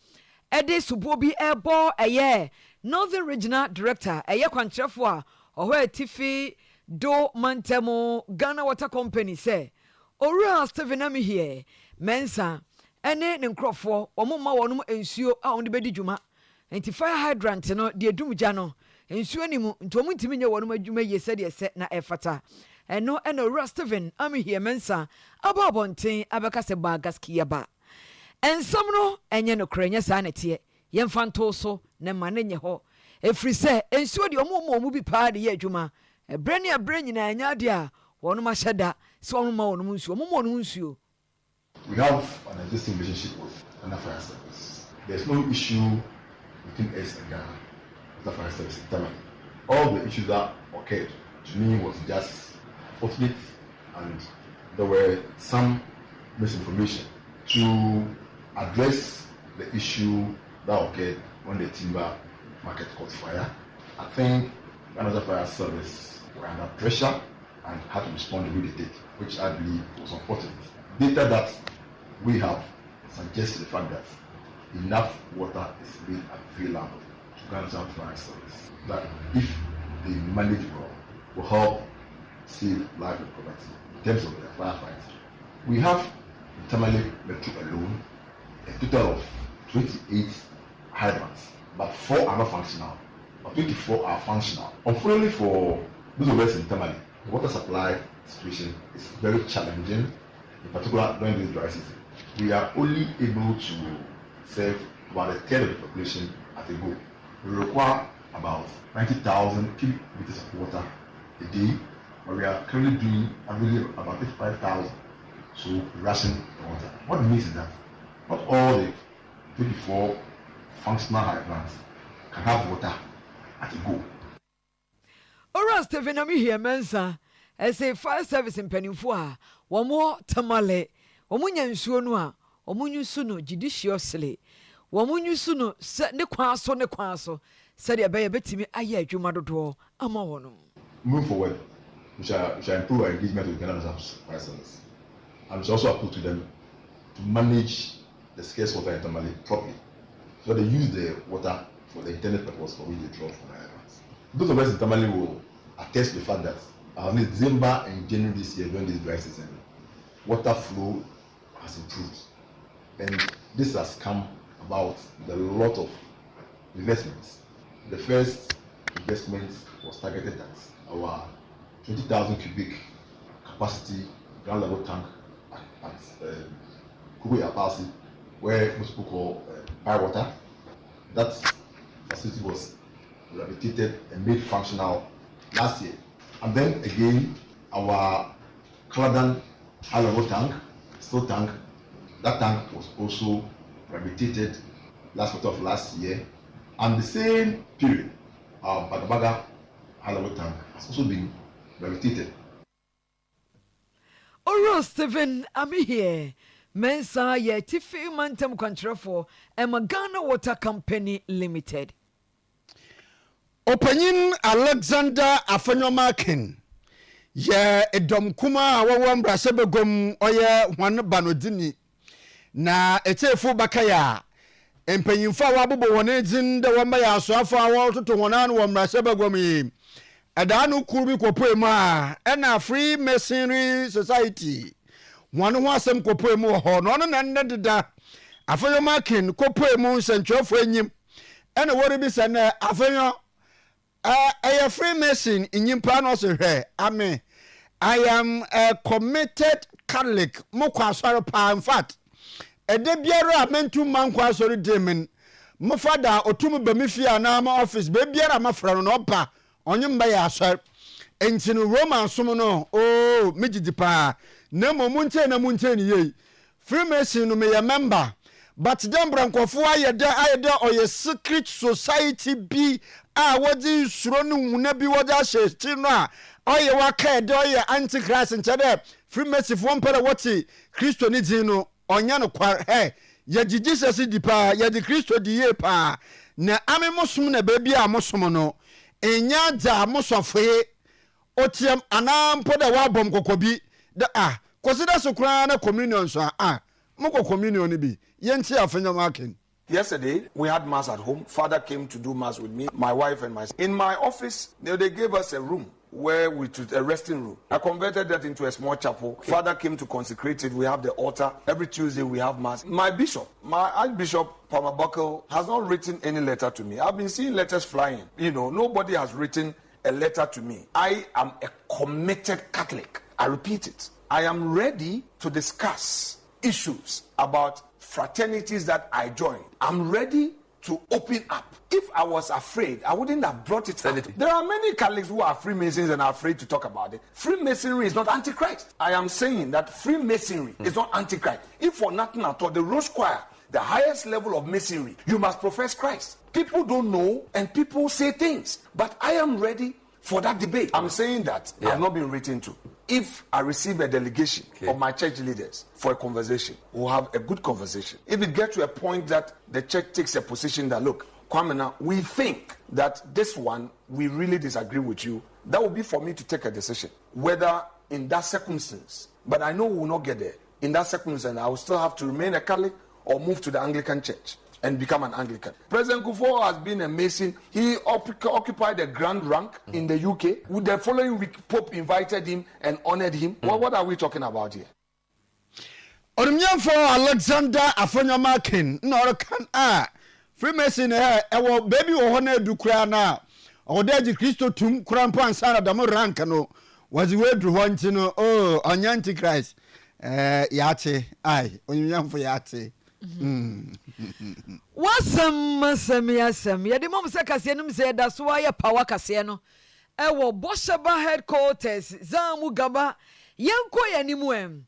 ɛde subo bi ɛbɔ ɛyɛ Northern Regional Director ɛyɛ kwankyerɛfo a ɔhɔ atifi do mantam Ghana Water Company sɛ Owura Stephen Amihie Mensa ene ne nkrofo omumma wonum ensuo a onde bedi dwuma enti fire hydrant no de adumgya no ensuo ni mu ntomu ntimi nye wonum adwuma yese de se na efata eno ena Owura Stephen Amihie Mensa ababonten abeka se ba gaskiya ba ensam no enye no krenya sa nete yemfa nto so ne mane nye ho efri se ensuo de omu bi pa de ye adwuma ebre ne abre nyina anya de a wonum ahyeda so onum ma wonum nsuo omu wonum nsuo.
We have an existing relationship with Ghana Fire Service. There's no issue between us and Ghana Fire Service internally. All the issues that occurred to me was just fortunate, and there were some misinformation. To address the issue that occurred when the timber market caught fire, I think Ghana Fire Service were under pressure and had to respond the way they did, which I believe was unfortunate. Data that we have suggests the fact that enough water is being available to Ghana Fire Service, that if they manage well, will help save life and property in terms of their firefighting. We have in Tamale Metro alone a total of 28 hydrants, but 4 are not functional, but 24 are functional. Unfortunately for those of us in Tamale, the water supply situation is very challenging, in particular during this dry season. We are only able to serve about a third of the population at a go. We require about 90,000 cubic meters of water a day, but we are currently doing about 55,000. So ration the water. What it means is that not all the 24 functional hydrants can have water at a go.
Owura Stephen Amihie Mensa as a fire service in Penifua, one more tamale. Omunya nsuo no a omunyu su no judiciously womunyu su no se ne kwa so se de be betimi aye adwuma dodo ama wono.
Moving forward, we shall improve our engagement with Ghana Fire Service, and we shall also appeal to them to manage the scarce water in Tamale properly, so they use the water for the intended purpose for which they draw from the islands. Those of us in Tamale will attest to the fact that in December and January this year, during this dry season, water flow has improved, and this has come about with a lot of investments. The first investment was targeted at our 20,000 cubic capacity ground level tank at Okogyabour, where most people call Bywater. That facility was rehabilitated and made functional last year. And then again, our Cladan high level tank, still tank, that tank was also rehabilitated last quarter of last year. And the same period, our Bagabaga high level tank has also been rehabilitated.
Owura Stephen Amihie Mensa ye tifi mantam kwantrefo Ghana Water Company Limited.
Opanyin Alexander Afenyomakin ye edom kuma wawo mbrase begom oye hwan banodini na etefo bakaya empanyimfa wabobo wona dzin de wamba ya asoafo awo toto wona no mbrase begom yi adanu kurubi kopoemu a na Free Masonry Society wano ho asem kopoemu ho no na ndeda Afenyomakin kopoemu sentwefo enyim ena wori bi se na Afenyo a Freemason in Yimpano say, Amen. I am a committed Catholic, Mokwa pa in fact. A debiara meant to Mankwa sorry demon. Mofada or Tumu Bemifia Nama office, babyara mafra no pa on your bay sir. And in Roman Sumono, oh, Mijidipa, no mountain a mountain ye. Freemason may a member. But then Brankofu ayeda or your secret society be what is Sronu Nebi Wadash Tina or your waka do your antichrist and Chade Freemason one para wati Christo Nizino or Yano Quar hey ye Jesus di pa ye di Kristo di ye pa na ame mosom na ba bia mosom no enya dza mosofoe otiam anampo da wa bom kokobi da consider so kra na communion so moko communion ni bi yenti afanya makin.
Yesterday, we had mass at home. Father came to do mass with me, my wife and myself. In my office, they gave us a room where we took a resting room. I converted that into a small chapel. Father came to consecrate it. We have the altar. Every Tuesday, we have mass. My bishop, my Archbishop Palmer Buckle, has not written any letter to me. I've been seeing letters flying. Nobody has written a letter to me. I am a committed Catholic. I repeat it. I am ready to discuss issues about fraternities that I joined. I'm ready to open up. If I was afraid, I wouldn't have brought it up. There are many Catholics who are Freemasons and are afraid to talk about it. Freemasonry is not Antichrist. I am saying that Freemasonry is not Antichrist. If for nothing at all, the Rose Choir, the highest level of Masonry, you must profess Christ. People don't know and people say things. But I am ready for that debate. I'm saying that I've not been written to. If I receive a delegation of my church leaders for a conversation, we'll have a good conversation. If it gets to a point that the church takes a position that, look, Kwamena, we think that this one, we really disagree with you, that will be for me to take a decision, whether in that circumstance. But I know we will not get there. In that circumstance, I will still have to remain a Catholic or move to the Anglican church and become an Anglican. President Kufuor has been a Mason. He occupied a grand rank in the UK. With the following week, Pope invited him and honored him. Well, what are we talking about here?
For Alexander Afonyamakin, no can Freemason baby ohone du kra na odeji Kristo tum krampo ansana da mo rank no was we dru wanti no onyanti Christ yate ai onyamfo yate
wasam yede mom se kase num se da so aye power kase no ewo Bosheba headquarters zamu gaba yenko yanimu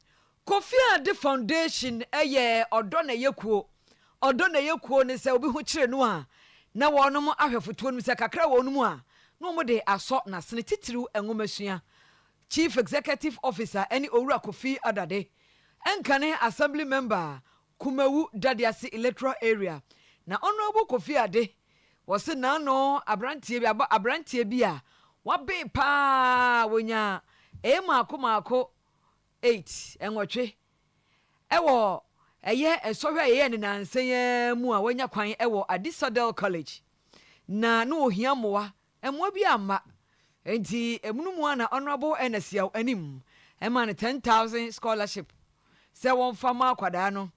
Kofi Ade Foundation eye odo na yekuo ne se obi hu kire no a na wonom ahwefoto no se kakra wonum a no mo de aso na sene titiru enwomasua Chief Executive Officer any Owura Kofi Adade enkane Assembly Member Kumawu Dadiasi Electoral Area na Honorable Kofi Ade wose na no abrantie bi a wabe pa wonya maako 8 enwotwe ewo eye esohwe eye ne nansen mu a wonya kwan ewo Adisadel College na no ohia moa emwa bi ama enti emunumu na Honorable NSL anim ema ne 10,000 scholarship se won fama kwada no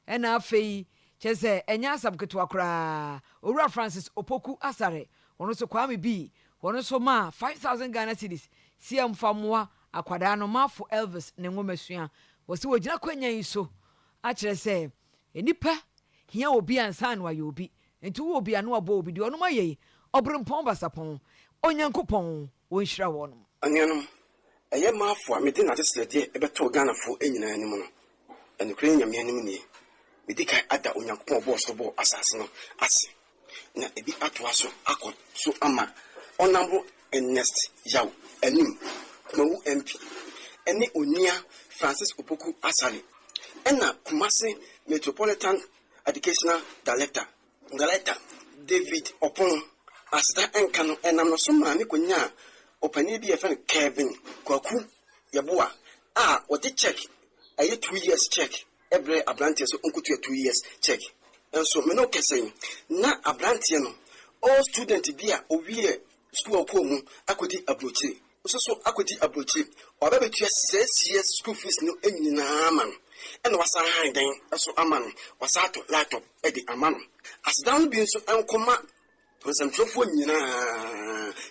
ena afei chese enya asabketo akra Owura Francis Opoku Asare wono so kwame bi wono so ma 5,000 Ghana cedis siam famoa akwada no mafo Elvis ne ngomasua wose wogina kwanya yiso a kire se enipa hia obi ansan wa yobi enti wo obi anu abo obi de ono maye obrempon basapon onyankopon wonhira wono
anyanum eye mafo a mede na teslede ebeto Ghana fo enyina anim no enu kire nyame anim ni mede kai ada onyankopon bo so bo asase no ase na ebi atoa so akọ so ama onambo Ernest yaw anim Mawu MP ene onia Francis Opoku Asare ena Kumasi Metropolitan Educational Director David Opon asda enka no enam no so ma me konya opani bi efe Kevin Kwaku Yeboa wote check aye 2 years check every abrantie so onkutu 2 years check enso me no kesen na abrantie no all student bi a owie school komu akodi abrochi so akodi abrochi obabetua 6 years school fees no enyina man ena wasa handan so aman wasa to laptop edi aman asdan bi so enkoma presentrofo nyina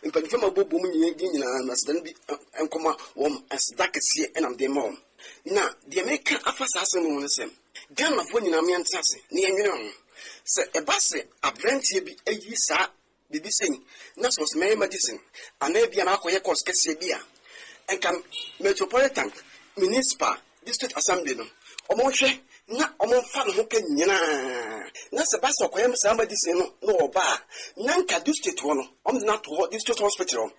impanifo mabobo mu nyina asdan bi enkoma wom asdakese enam de mom na de America afasase mu no sem Ghana fo nyina me antase ne enwene ho se ebase abrantie bi ayi sa bibi sen na so small medicine anabia na akoye course kese bia enka Metropolitan Municipal District Assembly no omonhwe na omonfa no hoka nyina na se basa akoye msa medicine no oba na nka district wo no na to district hospital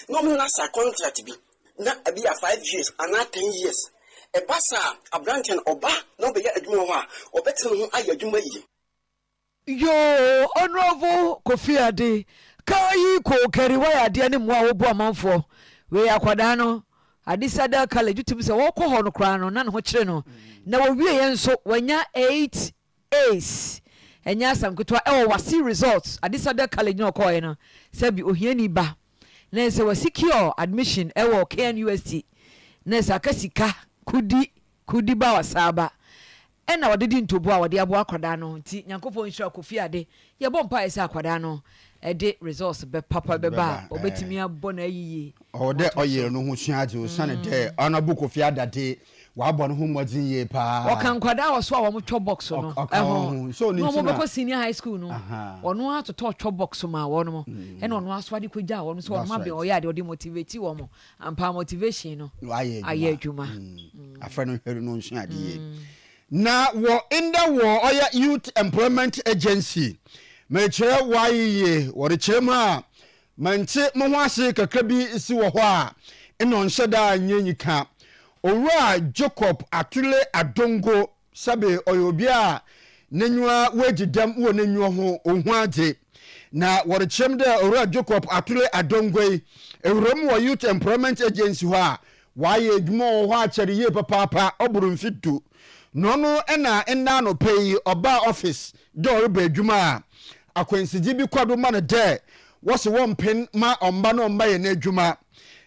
no mo na sa contract bi na abia 5 years ana 10 years e basa abranchen oba no be adwuma ho a obetene ho aye adwuma yi
yo honorable Kofi Ade kai ko kari waya ade ne mo a wo bo amanfo we akwada no adisada college utim se wo kɔ hɔ no kra no na ne ho kyere no na wo wie yen so wanya 8 A's enya sankoto e wo wasi results adisada college no kɔ no se bi ohiani ba na se wa secure admission e wo KNUST na se akasika kudi ba wasaba na wadedi ntobo a wade abo akwada no nti Nyankopɔn nhira Kofi Ade ye bɔ mpa ese akwada no de results be papa be ba obetimi abɔ na yiye
o de oyere no ho suade o sane de Honorable Kofi Ade wa abɔ no ho modin ye pa
o kan kwada wo so a wo mo box no
so ni
no mo senior high school no ono atoto cho box ma wo no e no ono aso ade kogya wo no so ono ma be o ya de o de motivate wo mo ampa motivation no aye adwuma
afra no hwere no suade ye na wo inda wo oya youth employment agency me chere waye wo re chere ma mante mo ho ase kakra bi isi wo ho a eno nhyeda anyanyika owura Jacob Atule Adongo sabe oyobi a nanwa wagidam wo nanwa ho ohun ade na wo re chere de owura Jacob Atule Adongo ewuram wo youth employment agency ho a waye adwuma wo ho a chere ye papa oburu mfitu nono ena no pay oba office door ba adwuma akwansidi bi kwado ma ne de wose won pen ma omba no omba ye na adwuma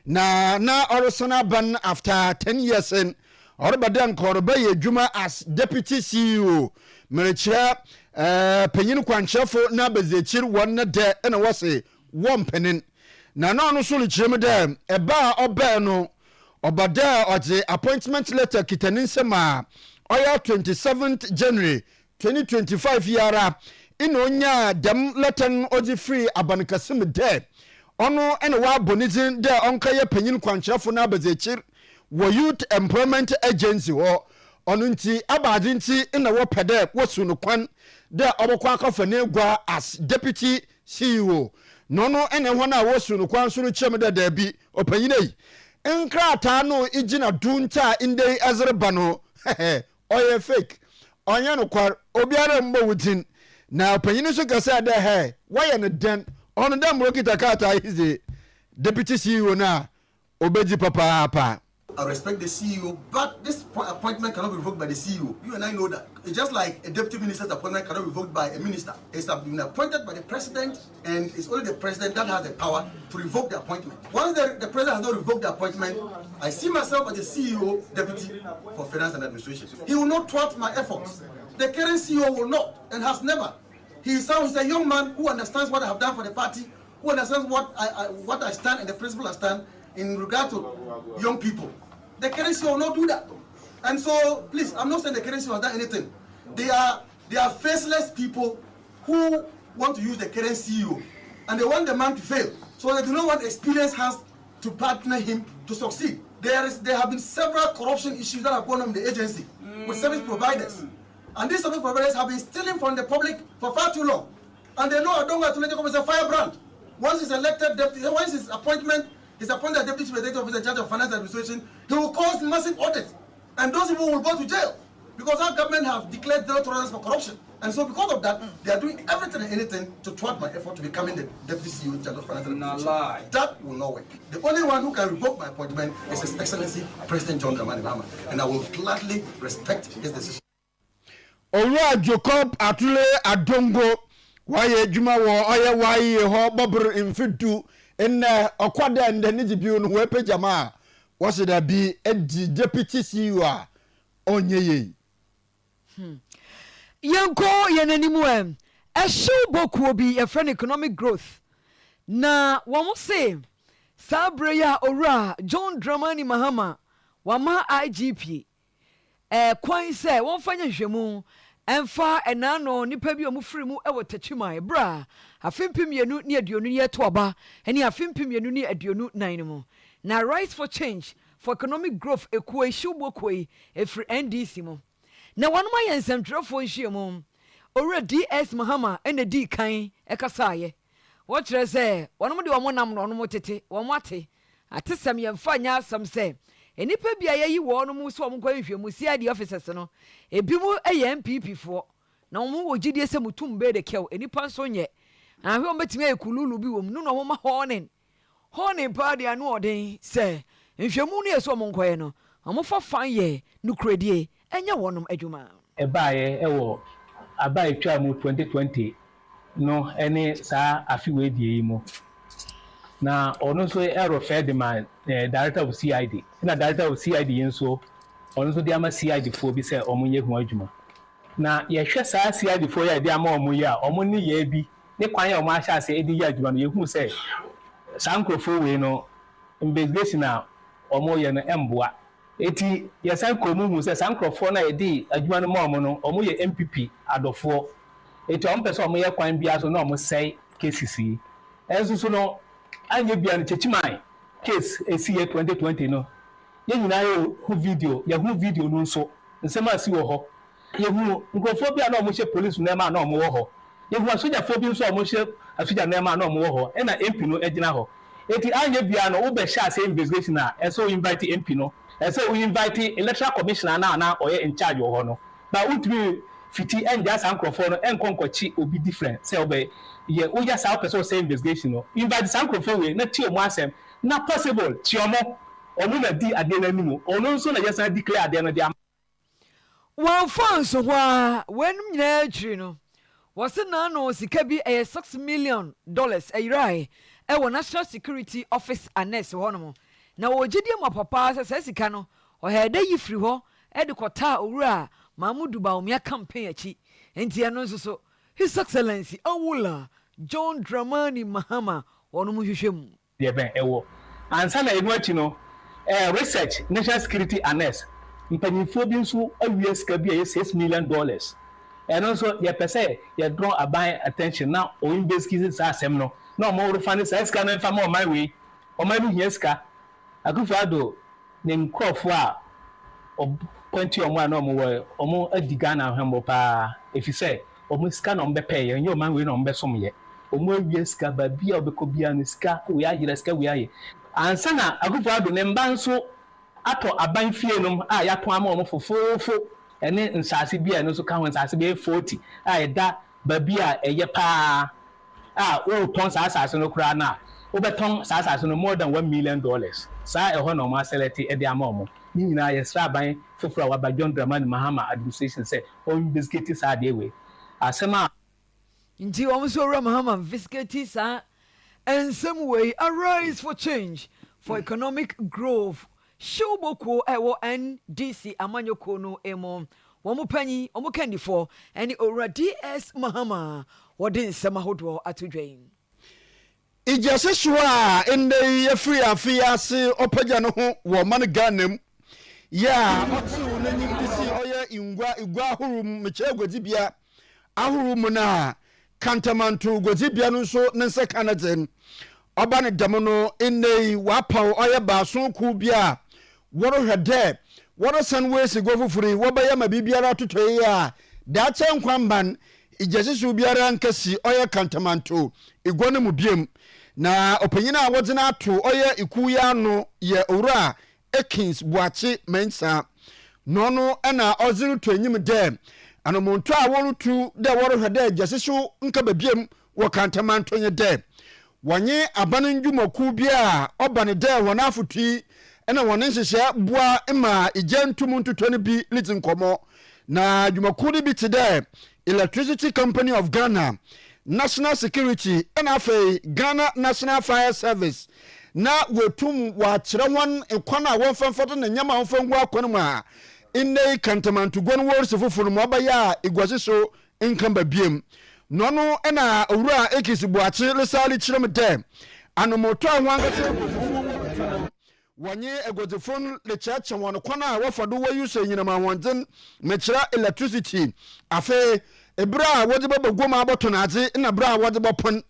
na oresona ban after 10 years in orbadan korba ye adwuma as deputy CEO merecha penyin kwanchefo na bazechir won na de ena wose won penin na no so le chirem de eba oba no obada oje appointment letter kitanin sema oya 27th January 2025 yara ino nya dem letten oji free abankasim de ono ene wa bonizin de onkaye panyin kwankyerefo na abazechir wo youth employment agency wo ono nti abade nti ina wo pede wo sunu kwan de obokwa akafa na egwa as deputy CEO nono ene ho na wo sunu kwan sunu chem de da bi opanyinai nkrata no igina dunta inde azreba no oye fake onye no kwar obiara mbo wutin na panyini so kasa da he why na den on dem rokita kata is the deputy CEO na obeji papa.
I respect the CEO, but this appointment cannot be revoked by the CEO. You and I know that. It's just like a deputy minister's appointment cannot be revoked by a minister. It's been appointed by the president, and it's only the president that has the power to revoke the appointment. Once the president has not revoked the appointment, I see myself as the CEO, deputy for finance and administration. He will not thwart my efforts. The current CEO will not, and has never. He's a young man who understands what I have done for the party, who understands what I stand and the principle I stand in regard to young people. The currency will not do that. And so, please, I'm not saying the currency will have done anything. They are faceless people who want to use the current CEO, and they want the man to fail. So they do not want experienced hands to partner him to succeed. There have been several corruption issues that have gone on in the agency with service providers. And these service providers have been stealing from the public for far too long. And they know Adongo Atule is a firebrand. Once he's elected deputy, once his appointment is appointed as deputy superintendent officer in charge of finance administration, he will cause massive audits. And those people will go to jail. Because our government have declared zero tolerance for corruption. And so because of that, they are doing everything and anything to thwart my effort to becoming the deputy CEO in charge of finance administration. That will not work. The only one who can revoke my appointment is His Excellency President John Dramani Mahama. And I will gladly respect his decision.
Owura Jacob Atule Adongo waye juma wo oye waye ho bobr infidu en okwada ndani dibiu no we pejama was da bi edi deputy CEO a onye ye
yanko yenanimu ehyew bokuo bi e friend economic growth na wo say sabre ya owura John Dramani Mahama wama IGP kwan say won fanya hwemu emfa enano nipa bi omufiri mu ewo tachima ebra afempimienu ne aduonu ye toba eni afempimienu ne aduonu nan mu na rise for change for economic growth ekuo ehubokoi efri NDC mu na wanoma yensemtrofo nhyiemu owura DS Mahama ene di kan ekasaaye wo kire se wonom de womonam no no tete wo mate atesem yemfa nya asam se enipa bia yayi wo no mu so omkwa nhwemu CID officers no ebi mu MPP fo na omo wo gidie se mutum be de kew enipa so nye ahwe ombetimi ekululu bi wom no no ma honin pa dia no oden se nhwemu no yeso omkwa no omo fa fan ye nukredie enye wonom adwuma
ebaye ewo abaye twa mu 2020 no ene sa afiwe die mu na ono so ero Ferdinand director of CID na director of CID yenso ono so dia ma CID fo bi se omunye hu adwuma na ye hwe sa CID fo ya dia ma omunye a omo ni ye bi ne kwan ya omo ahya se edi ya adwuma no ye hu se sankrofo we no investigation na omo ye no emboa eti ye sanko hu se sankrofo na edi adwuma no ma omo no omo ye MPP adofo eti omo pese omo ye kwan bia so na omo sei cases yi enso so no anye bia no chechimai case esi 2020 no ye nyina yo hu video no nso nsema asi wo ho ye hu nkofo bia na omo hye police na ma na omo wo ho ye hu asoja fo bi nso omo hye asoja na ma na omo wo ho e na MP no ejina ho eti anye bia no wo be sha say investigation na eso invite MP no eso we invite electoral commissioner na oye in charge wo ho no na utumi fiti enja sankrofo no enkonkwachi obi different say obe ye wo ya sa person say investigation no invite sankrofo we na ti omo asem na possible ti omo na di ade na nimu ono nso na yesa declare ade no dia
one fans wa when nyina tiri no was na no sika bi $6 million ayirai wo National Security Office Annex ho no na wo gidie mo papa se sika no o hede yifri ho e de kota owura Mahmudu Bawumia campaign achi enti eno nso so His Excellency Awula John Dramani Mahama ono mu hwehwem
de ben ewo ansa na enu achi no research National Security Annex mpanyinfo bi nso awie sika bi $6 million eno nso ye pese ye draw aban attention na o investigate sa asem no na mo refa ne sa sika no mfa ma o man we o man hu sika Akufo-Addo ne nkofo a point omo na omo adiga na hwembo pa efise omo sika na ombepe ye nyo man we na ombesom ye omo awie sika ba bia obekobia no sika we ayira sika we aye ansa na Akufo-Addo ne mba nso ato aban fie no a ya to ama omo fofofo ene nsase bia no so ka ho nsase be 40 a eda ba bia eye pa a o ton sase no kura na o beton sase no more than $1 million sa e ho na omo select e de ama omo ni nyina ye sra ban foforo wa ba John Dramani Mahama administration say o investigate sa de we asema
nti omo so ra Mahama investigate sa and some way arise for change for economic growth Shoboko ewo NDC amanyoko no emo womu panyi omu kendifo eni ora DS Mahama wodin sema hodo atudwen
ijase shwa ende ye free afia se opagya no ho wo man ganem ya otu na nyimdisi oye igwa hurum meche godibia ahurum na kantamantu godibia no so nense kanaden oba ne dam no ene wapaw oye baaso ku bia woro hwede woro san wesi gofufuri wobaya ma bibiara totoye ya dache nkwamban ijasisu biara nkasi oye kantamanto igwone mu biem na opanyina a wodina ato oye ikuya no ye owura Ekins Buachi mensa nono ana oziru to enyim de anomonto a worutu de woro hwede ijasisu nka babiem wo kantamanto nye de wanye abanan dwumaku bia obane de wona afutui ena wona nhyehyɛ boa ima igentum ntutone bi litin komo na dwumaku bi te de Electricity Company of Ghana, National Security ena afei Ghana National Fire Service na wetum wa kyerɛ wan ekwana won fanfoto na nyama won fangu akɔno ma inne kantamantu gon wor sefoforo mo baya igwase so nkamba biem nono ena owura Ekins Buachi lesali kyerem de anomoto ahwangase wanye egodefon le chacha won kwana wafado wayuso nyina ma wonzen mekyera electricity afe ebra wode babagoma aboto na ade na bra wode bopon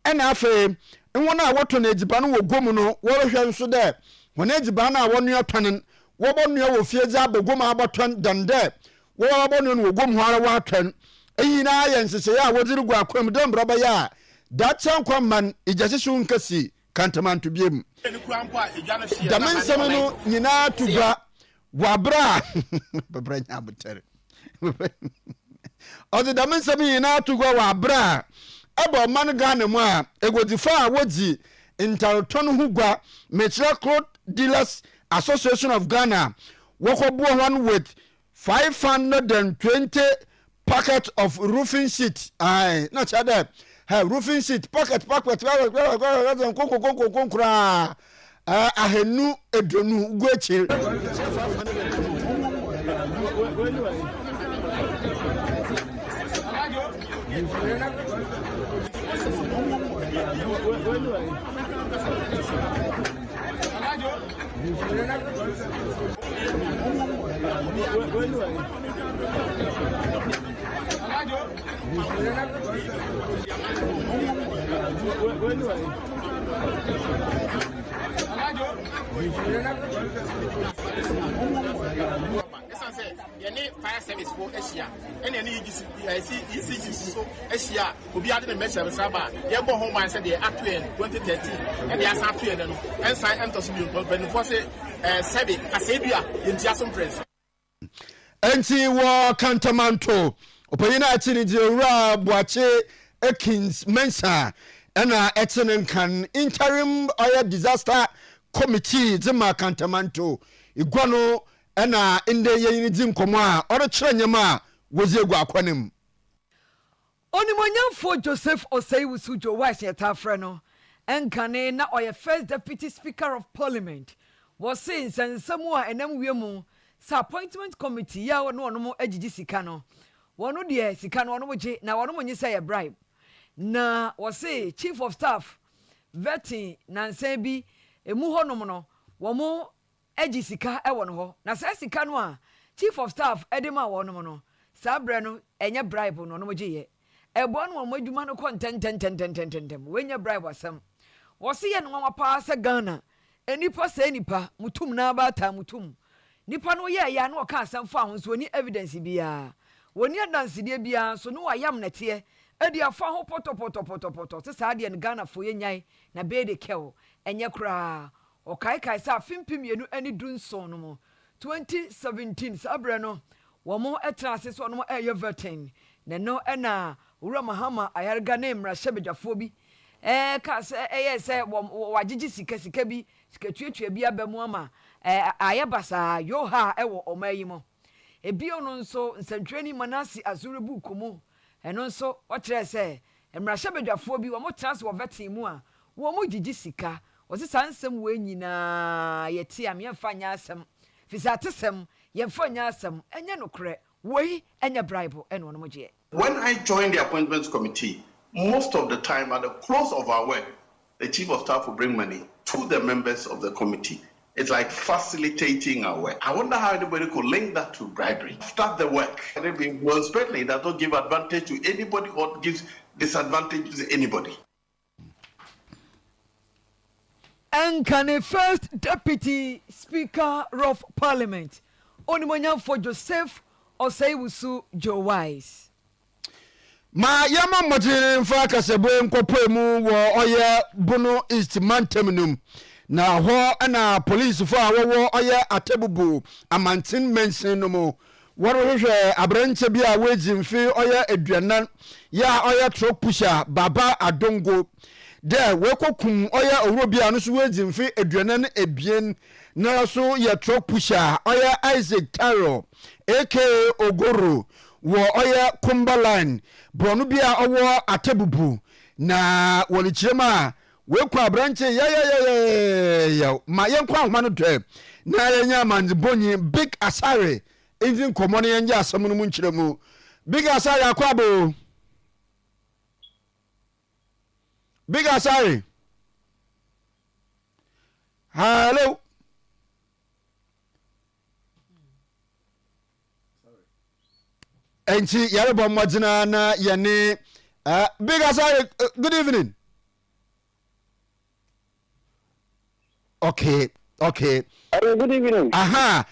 ena afe nwona awoto na ejiba no wogom no wohwe nso de wona ejiba na awonu atwanen wobonu wo fieje abagoma aboton dande wobonu no wogom ho ara watwan eyina ayense ya wodiri gwa akwam de mbra ba ya da chan kwamman ijasisu nkasi kantamantu biem dame nsɛm no nyinaa to gua wabra babra nya abotere ɔde dame nsɛm nyinaa to gua wabra aba man Ghana mu a egodifa a wodi ntaroto no ho gua Metro Cloth Dealers Association of Ghana wɔkɔboa one with 520 packet of roofing sheet na chade roofing sheet packet konkura ahenu edonu guachi
fire service for Asia and any ECG so Asia will be added a measure of Saba. Yabo home and said they act in 2013 and they are happy and sign and to see Benefose Sabi Asabia in Jason Prince.
Enti wo Kantamanto opanyina atini di owura Boache Ekins Mensa na etenen kan interim oil disaster committee zema Kantamanto igwano na inde yeyini di nkomo a ore kire nyema wozi egu akwanem
Onimonyamfo Joseph Oseiwusu Jowash yetafre no enkane na oye first deputy speaker of parliament was saying sensemu a enam wiemu sa appointment committee ya wono no agigi sika no wono de sika no wono gye na wono nyi say bribe na was say chief of staff vetting nansan bi emu honom no womo agi sika e wono ho na sa sika no a chief of staff edema wonom no sa bre no enye bribe no no gye ye ebo no mo adwuma no kontentententententem wenya bribe asem wose ye no mama pa sa Ghana enipa sa enipa mutum na ba ta mutum nipa no ye ya na oka asem fa ho so ni evidence bia woni adanse de bia so no wayam nete edi afa ho poto se sa de Ghana fo ye nyai na be de kew enye kra okaikai sa fimpimienu ani dunson no mo 2017 sa bre no wo mo etrase so no mo eye vertin na no na Ura Mahama ayarga ne mra hyebedwafo bi ka se se wagigi sika bi sika tuatua bi abamu ama ayabasa yoha ewo omayimo ebi ono nso nsantwani manasi azurebu komu eno nso o kire se mra hyebedwafo bi wo mo trans wo vetin mu a wo mo gigi sika wo se sansem we nyina yeti am yemfa nya asem fisatesem yemfa nya asem enye nokre woi enye bribe eno no mo gye.
When I joined the appointments committee, most of the time at the close of our work, the chief of staff will bring money to the members of the committee. It's like facilitating our work. I wonder how anybody could link that to bribery. Start the work. And it be well certainly that don't give advantage to anybody or gives disadvantage to anybody.
And can a first deputy speaker of parliament, Onimonyam for Joseph Oseiwusu Jowash.
Ma yama motire mfa kasebo enkopo mu wo oye Bono East Manteminum na ho na police fo a wo oye Atebubu amantin mensin no mo woro hwehwe abranche bi a wejimfi oye aduanan ya oye truck pusher Baba Adongo de wekokum oye owrobi anu so wejimfi aduanan ebien na so ye truck pusher oye Isaac Taro aka Ogoro wo oye Kumbaland Bronu bia owo Atebubu na woni kirema we kwa branche ya ma yenkwa homa no dwe na yenya manzi bonyi Big Asare engine komone yenja asam no mu nkiremu Big Asare akwabo Big Asare hello Enchi yarebo modina na yene Big Asare good evening. Okay.
Good evening.
Aha.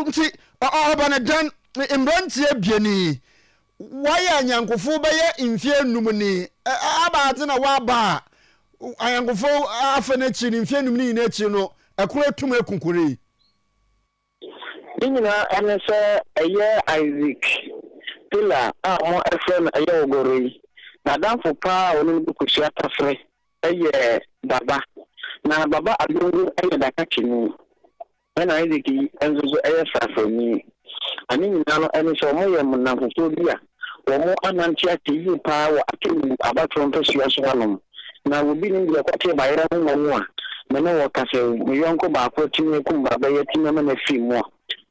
Nti obana dan imbrantie bieni. Why anyankofo beye mfie num ni aba ade na wa ba Ayangofo afenechi ni mfie num ni nechi no ekura tum ekunkure.
Nina ene se eye Isaac Pila mo FM eye ogoroi. Na danfo pa onu bu kusia tafre eye baba. Na baba adungu eye dakachini. Na Isaac enzo eye safoni. Ani nyina no ene se mo ye munafofo bia. Omo ananti ati pa wa atemu abatro mpesua so hanom. Na obi ni bia kwate bayira no mo a. Me no wo kase me yonko ba ko tinye kumba ba yetinye me na fi mo.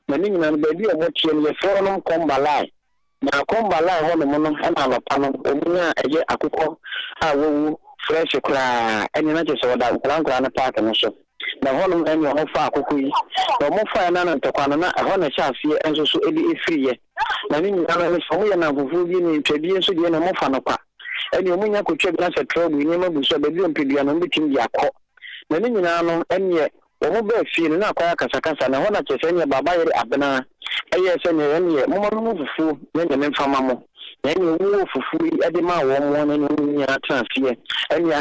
Na ni nyina no ba bi o mo tie ne fo no komba lai. Na komba lai ho no mo no na alapa no omunya eye akukọ a wowu fresh kra eni na je so da nkran na park no so. Na ho no eni ho fa akukọ yi. Na mo fa na ntokwa na ho na sha afie enso so edi efiriye. Na ni nyina no so mo ye na fufu bi ni ntwedi enso de na mo fa no kwa. Eni omunya kotwa bi na se trouble ni ma bu so ba bi o mpedua no mbetim di akọ. Na ni nyina no eni omo ba fie na akwa kasakasa na ho na chese eni baba yere abena eye se ne eni mo mo fufu na ne mfama mo. Na eni wo fufu ade ma wo mo na ni nyina transfer eni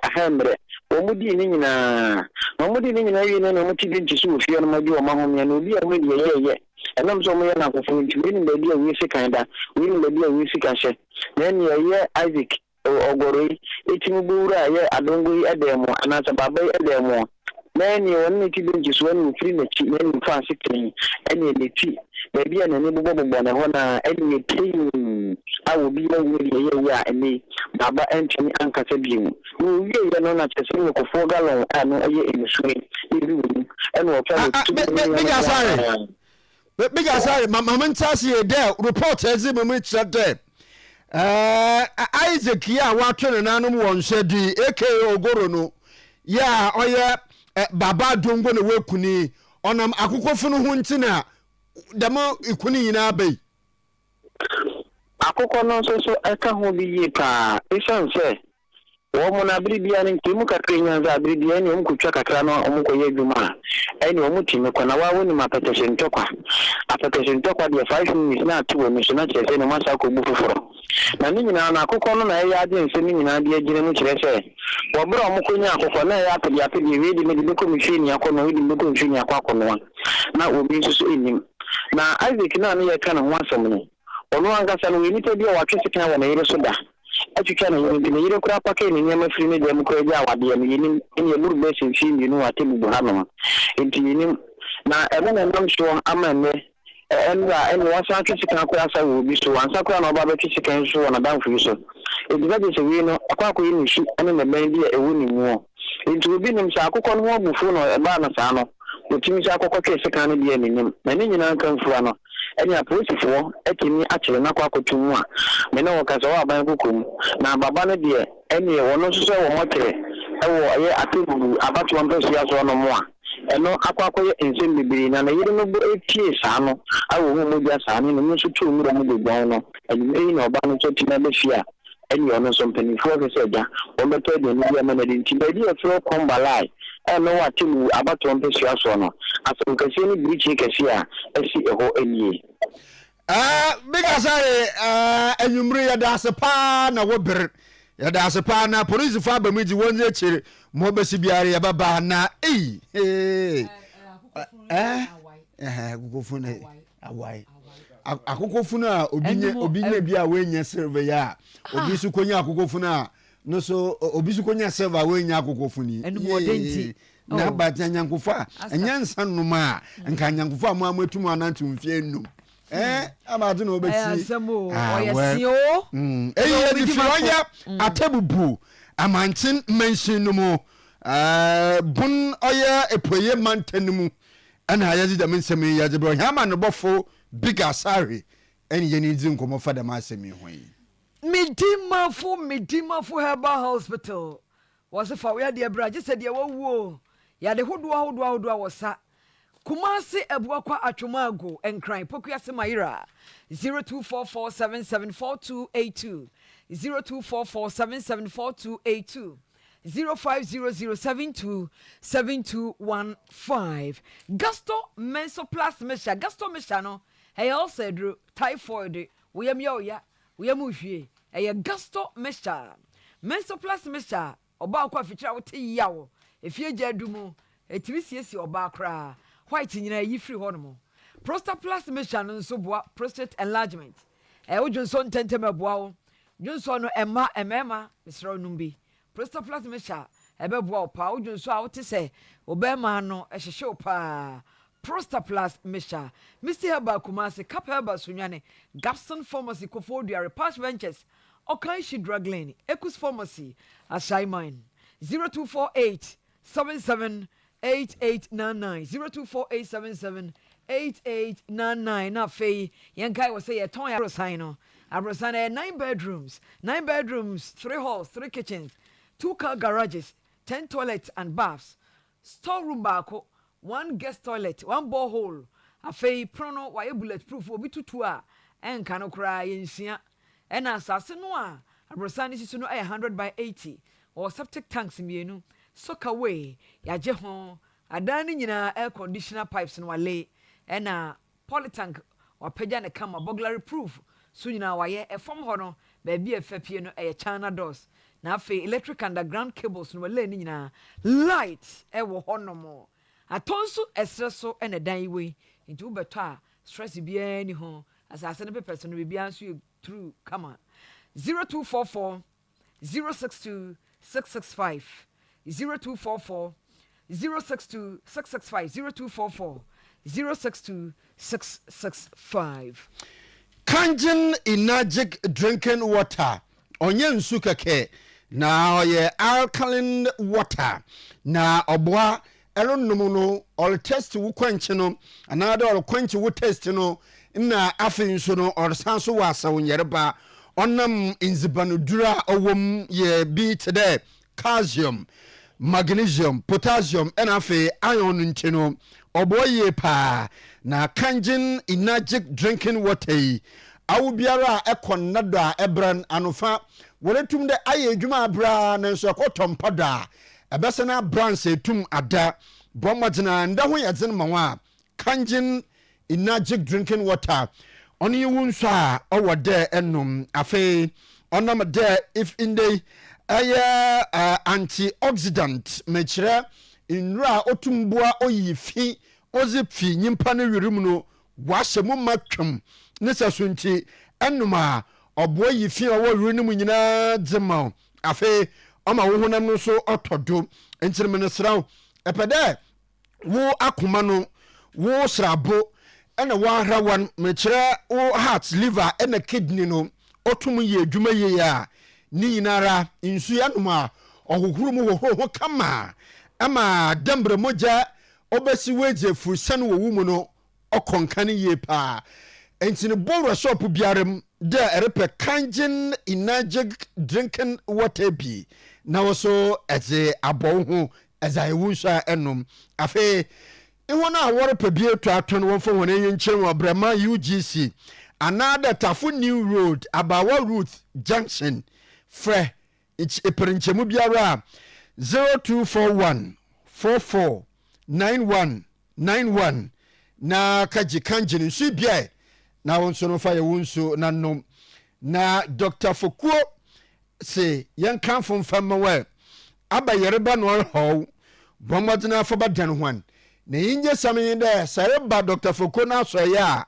ahemre omudi ni nyina yi na mo ti dinti so fie no ma bi o ma ho me na obi a mo di ye enam so mo ye na fufu nti ni be bi a wi se kan da wi ni be bi a wi se kan hye na eni ye Isaac ogoroi etimu bura ye adongo yi edemo anasa baba yi edemo na eni wonni ti dinti so ni firi na chi na ni fa sikrin eni le ti be bi a na ni bobo na ho na eni tin awo bi na wi ye ya eni baba entini ankasa bi mu ni wi ye no na chese ni ko fo galon anu ye emisuri ni bi wu eni o fa
big asare mama ntasi e there report ezi mama chade Isaac ya watwene nanom won hwedi aka ogoro no ya oye baba dongo ne wekuni onam akokofo no ho ntina dama ikuni nyina bai
akoko no so eka ho bi yi pa isanse wo mo na bribia ne ntimu kakra nyanza bribia ne omkutwa kakra no omkoye dwuma eni omutime kwa na wawo ni mapeteshen tokwa de 5 minutes na atuwo mi so na chese ne masa ko bufufuro na ni nyina na akoko no na ya ade nse ni nyina de agire mu kire se wo bra omkonya akoko na ya apedi we di me de ko mi hwini akoko no we di me ko hwini akoko no na obi so enim na Isaac na ne ya kana ho asem ni ono angasa no ni te bi o watwe kan wo na yire so da atwitwa na yire kura pake ni nyama firi ne dem ko eja awade ni ni emuru be sinfi ni no atemu bu hano enti ni na ebe na ndom so amane enwa eni wasa atwitwa kan asa wo bi so ansa kura na oba be twitwa kan so na danfo so edi ba de se wi no akwa yi ni shi ene na ban bi ewu ni mu enti obi nim sa akokọ no obufu no eba na sa no otimi sa akokọ twese kan no bi enim na ni nyina kan fura no eni aposifo etimi akire na kwa kotum a me na wokasa wa ban kokum na baba no de eni wono so wo motere ewo aye atubu abatu ampe sia so no mo a eno akwakoye ensem bibiri na yire no bo etie sa no awo mo bia sa no no so tu mu mo de gwan no eni na oba no so ti na be fia eni ono so mpanifo ke se ja o meto de ni ya na de nti ba di e fro komba lai eno wa tu abatu ampe sia so no aso kase ni bridge kase a esi eho enie
big asare enyumri ya da sepa na wober ya da sepa na police fa ba miji wonje chire mo besi biare ya baba na akokofuna awai akokofuna obinye bia wenya serve ya obi su konya akokofuna no so obi su konya serve wenya akokofuni na batya nyankofa enyansa numa nka nyankofa mo amatum anantum mfie num amadu no beti
oyesio
di fironya atebubu amantin mention no mo bun oya epoye mantanmu ana ayazi da mensemi ya jebro hama no bofo big asare eni yeni din komo fada ma asemi hoyi
medimafo herbal hospital was fa we de bra je se de wawuo ya de hodo wosa Kumasi Ebuakwa Achumago Enkran Pokuase Maira 0244774282 0244774282 0500727215 Gusto Mensoplast Mesha Gusto Meshano hey also drew typhoid we am yo ya we am hwie hey Gusto Mesha Mensoplast Mesha oba kwa fichira wote yawo efie gya dumu etimi siesie oba kra white nyina yi free ho no prostaplas mission nso boa prostate enlargement wodwonso ntentema boa wo dwonso no emema misro numbi prostaplas mission ebeboa wo pa wodwonso a wote se obema no ehhehye wo pa prostaplas mission Mr. Heba Kumasi Kapeba Sunyane Gapson Pharmacy Kofoduare Past Ventures Okanshi Drug Lane Ekus Pharmacy Ashai Mine 0248 77 8899 0248 77 8899 na fei yankai was say a ton arosino arosana 9 bedrooms 3 halls 3 kitchens 2 car garages 10 toilets and baths storeroom bako 1 guest toilet 1 borehole afei prono wa bulletproof obi tutu a enka no kra yensia ena asase no a arosana sisu no 100/80 or septic tanks mienu sokaway yaje ho adani nyina air conditioner pipes no wale ena polytank wapagya ne kama burglary proof so nyina waye efom ho no ba bia efapie no China doors na afi electric underground cables no wale ni nyina light ewo ho no mo atonso esreso ena dan we nti ubeto a stress bia ni ho asase ne person no bia so true kama 0244 062 665 0244 062 665 0244 062 665
Kanjin Inagic drinking water onye nsu keke na oye alkaline water na obwa elonum no all test wo kwanchi no another all kwanchi wo test no na afin so no all sanso wasa Oyerepa onam inzibanu dura owom ye bi today calcium magnesium potassium and afe iron ntino Oyerepa na Kanjin Inagic drinking water awu biara ekon nado a ebran anofa woletum de aye adwuma abra na nso ekotompada ebesena brands etum ada bomagina ndaho yedzen mawa Kanjin Inagic drinking water oni wunso a owode enum afe onam de if in the antioxidant mechire inra otumbua oyifi ozifi nyimpa ne wirim no wahye matwam ne sasunti enuma obo yifi owo wirim nyina dzema afe oma wo honam no so otodo entirem ne sraw epede wo akoma no wo srabo ena wo ahrawan mechire wo heart liver ena kidney no otum ye adwuma ye ya ni nyinara insu yanuma ohohuru mu ho kama ama dembre moja obesi weje fusan wo wumu no okonkane ye pa entini boro shop biarem de erepe Kanjin Inagic drinking water bi na woso eze abon ho eza ewunsha enum afe ihona awore pa bi etu aton wonfo won enyenkyem obrema UGC another Tafu New Road Abawa Route Junction fre iperinchemu biara 0241 44 9191 na kaji Kanjin nsu bia na wonso no fa ye wonso na nom na Dr. Fokuo se yan kanfo mfama we abayereba no ho bomodina foba dan hwan na yinje same de sereba Dr. Fokuo na so ya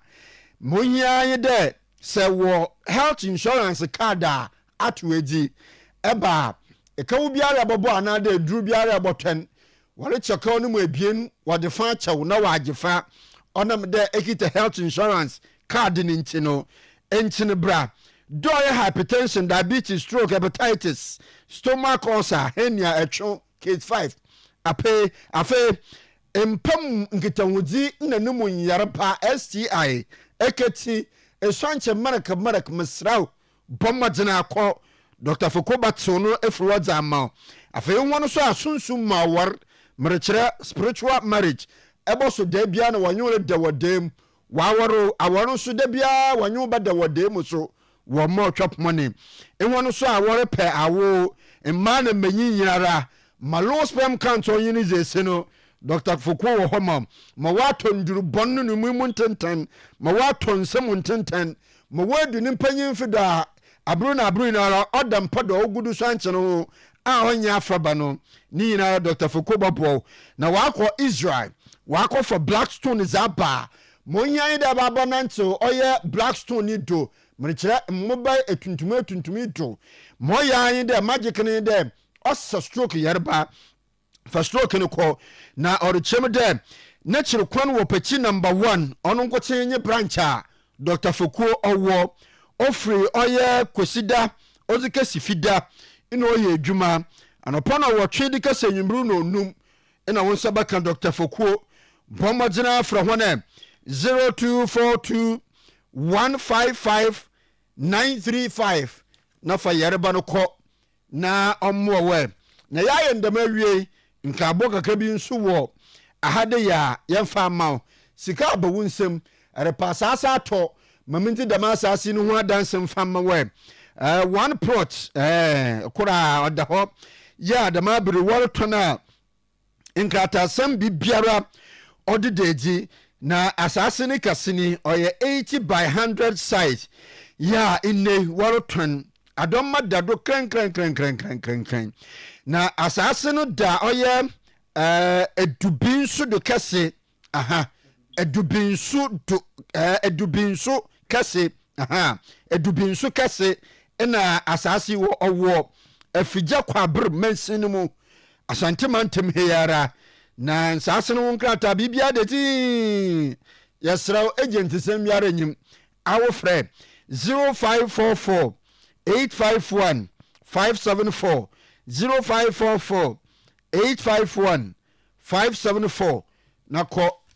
mohia ye de se wo health insurance card a atwedi eba ekawu biara bobo anade duru biara botwen wale cheka no mu ebien wode fa chew na wagefa onam de ekita health insurance card ni ntino entine bra doye hypertension diabetes stroke hepatitis stomach ulcer hernia etwo case 5 afe empam ngitanwudi nanumu Oyerepa STI eketi eswanche maraka mesraw bomagina akọ Dr. Fokobatso no efroza ma afe wonu so asunsun ma war mrekire spiritual marriage eboso de bia na wanyo de wodem wawaro awaro so de bia wanyo ba de wodem so wo mo chop money wonu so awore pe awo emma na manyi nyinara ma low sperm count on yini ze no Dr. Fokuo wo homa ma wato nduru bonno no mu ntenten ma wato nsem ntenten ma wadu ni panyin fida abru na ara odam pada ogudu so anche no a onya afraba no ni nyina Dr. Fokuo na wakọ Israel wakọ for Blackstone zaba monyan da baba nanto oye Blackstone ni do mrekere mobile etuntumi do moyan da magic ni da osa stroke yarba for stroke ni ko na orichem da natural kwan wo pechi number 1 ono nkotenye branch a Dr. Fokuo owo ofri oye kwesida ozike sifida ina oye adwuma anopana wo twedi kase nyimru no num ina won sabaka Dr. Fokuo bomagina fra hone 0242 155 935 na fa yareba no ko na ommo we na yaye ndama wie nka aboka ka bi nso wo ahade ya yemfa maw sika abawu nsem repa sasa to maminti damasa asi no ho adansem fama we one plot kura odaho ya dama biri wor tona nkata sam bibiara odideji na asase ne kasini oye 80 by 100 size ya inne wor ton adomma dado kren na asase no da oye edubinsu do kase edubinsu kase edubinsu kase ena asase wo owo afija kwabr mansini mu asante mantem heyara na asase no nkrata bibia de ti yesraw agent sem yara nyim awo frɛ 0544 851 574 0544 851 574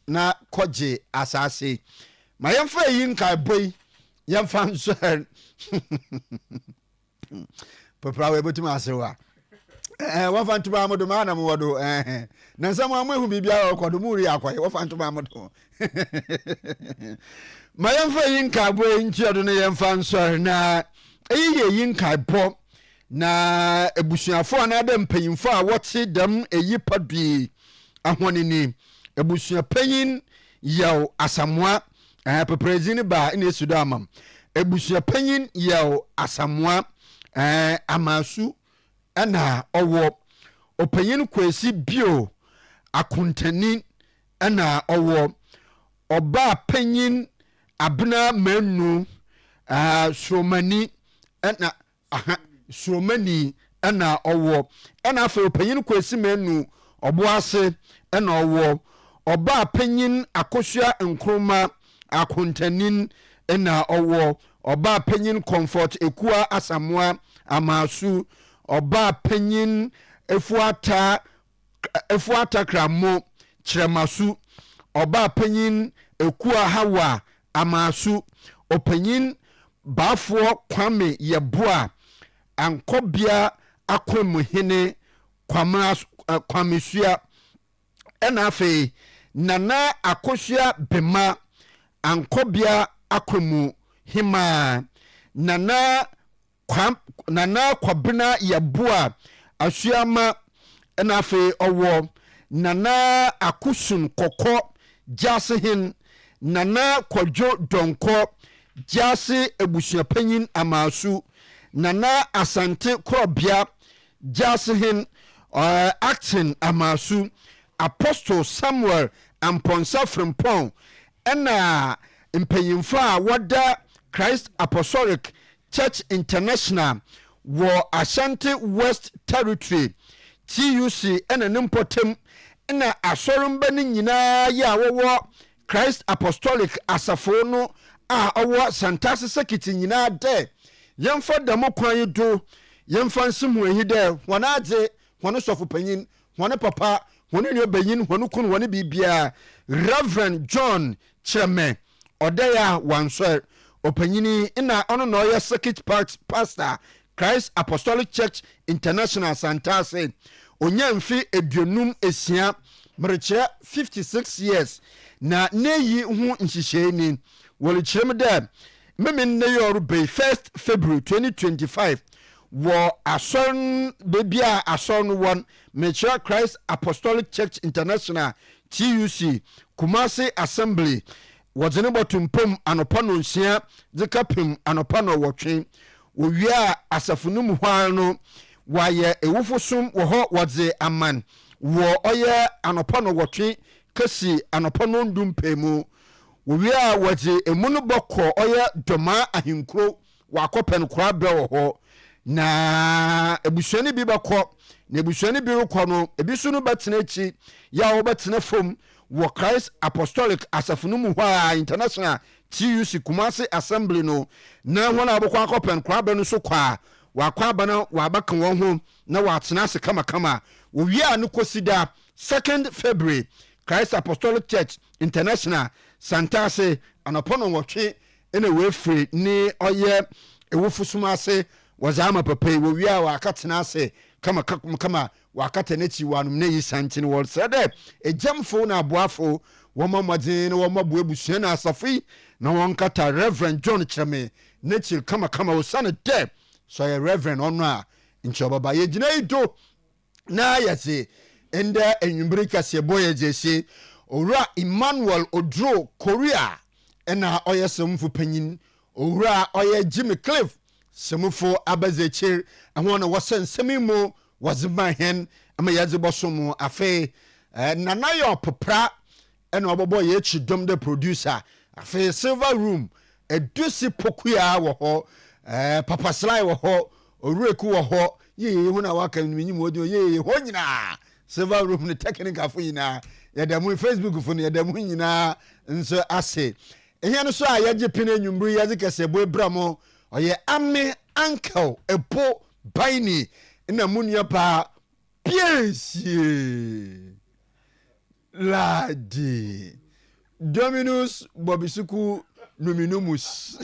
na koje asase mayemfa yin kai boy yemfa nso papa we betum asewa wa fantuma amodo ma na modo na nsam amehu bibia okodo mu ri akoy wa fantuma amodo mayemfa yin kai boy nchiodo ne yemfa nso na eyiye yin kai bo na ebusuafo na da mpanyimfo a wote dam eyipa bi ahonini ebusua panyin yaw asamoa peprezini ba ina esudo amam ebusua panyin yaw asamoa amasu ana owo opanyin kwesi bio akuntani ana owo oba panyin abna manu sromani ana sromani ana owo ana fa opanyin kwesi manu oboase ana owo oba panyin akosua nkroma akuntanin ana owo oba panyin comfort ekua asamoa amasu oba panyin efuata kramo kremasu oba panyin ekua hawa amasu opanyin bafo kwame yeboa ankobia akwemuhene kwamesua ena afi nana akosua bema ankobia akwemu hima nana kwabena yeboa asuama ena afi owo nana akusun koko jasihin nana kwadwo donko jasi ebusuapanyin amasu nana asante krobia jasihin acting amasu Apostle Samuel Amponsa Frimpon ena mpanyimfo a wada Christ Apostolic Church International wo Ashanti West Territory TUC ena nimpotem ena asorumba ni nyina ya wo Christ Apostolic asafo no a owo Santase Sekiti nyina de yemfa damo kwan do yemfa nsimu ehi de wonadze wono sofo panyin wono papa wono ne banyin wono kun wono bibia Reverend John Cheme Odeya Wanso opanyini ina ono no ye Circuit Pastor Christ Apostolic Church International Santase onyamfi eduonum esia mreche 56 years na neyi hu nhihyeeni wolikyerem da memen ne yoru be 1st February 2025 wo ason bebia ason won Mature Christ Apostolic Church International TUC Kumasi Assembly wozene botumpom anopa no nsia dekapem anopa no wotwe wo wia asafunum hwan no waye ewufosum wo ho wodze aman wo oye anopa no wotwe kasi anopa no ndumpemu wo wi a wodze emunu bokọ oye doma ahinkro wakopen kora be wo ho na ebusuani bi bakọ na ebusuani bi rokọ no ebisu no betena echi ya wo betena fom wo Christ Apostolic Asafunu mu hwa international TUC Kumasi Assembly no na wona abokọ akopen kora be no so kwa wakwa bana wabaka won ho na watena se kama wo wi a no kosida 2nd February Christ Apostolic Church International Santase anopono wotwe ene we free ni oye ewufusuma ase wazama papai wo wi a wakatena ase kama wakata nechi wanum ne yisantin wol sede ejamfo na aboafo woma modin wo mabu ebusua na asafi na won kata Reverend John Cheme nechi kama osane de so ye Reverend ono a nchobaba ye gina ido na yase enda enwumbere kase boye jesi owura Emmanuel Odro Korea ena oye semfu panyin owura oye Jimmy Cliff semufo abazechir ahona wasensemimu wazima hen ama yaze bosomu afe nanayo popra ena obobo ye chidom the producer afe Silver Room edusi pokuya wo ho Papa Sly wo ho orueku wo ho ye hu na waka nyim odi ye ho nyina Silver Room ne technical fo nyina ya da mu Facebook fo ne ya da mu nyina nso ase ehia no so a yaje pina nwumbru yaze kese bo ebramo oye ame uncle epo baini na munia pa piensie ladi Dominus Bobisuku Numinumus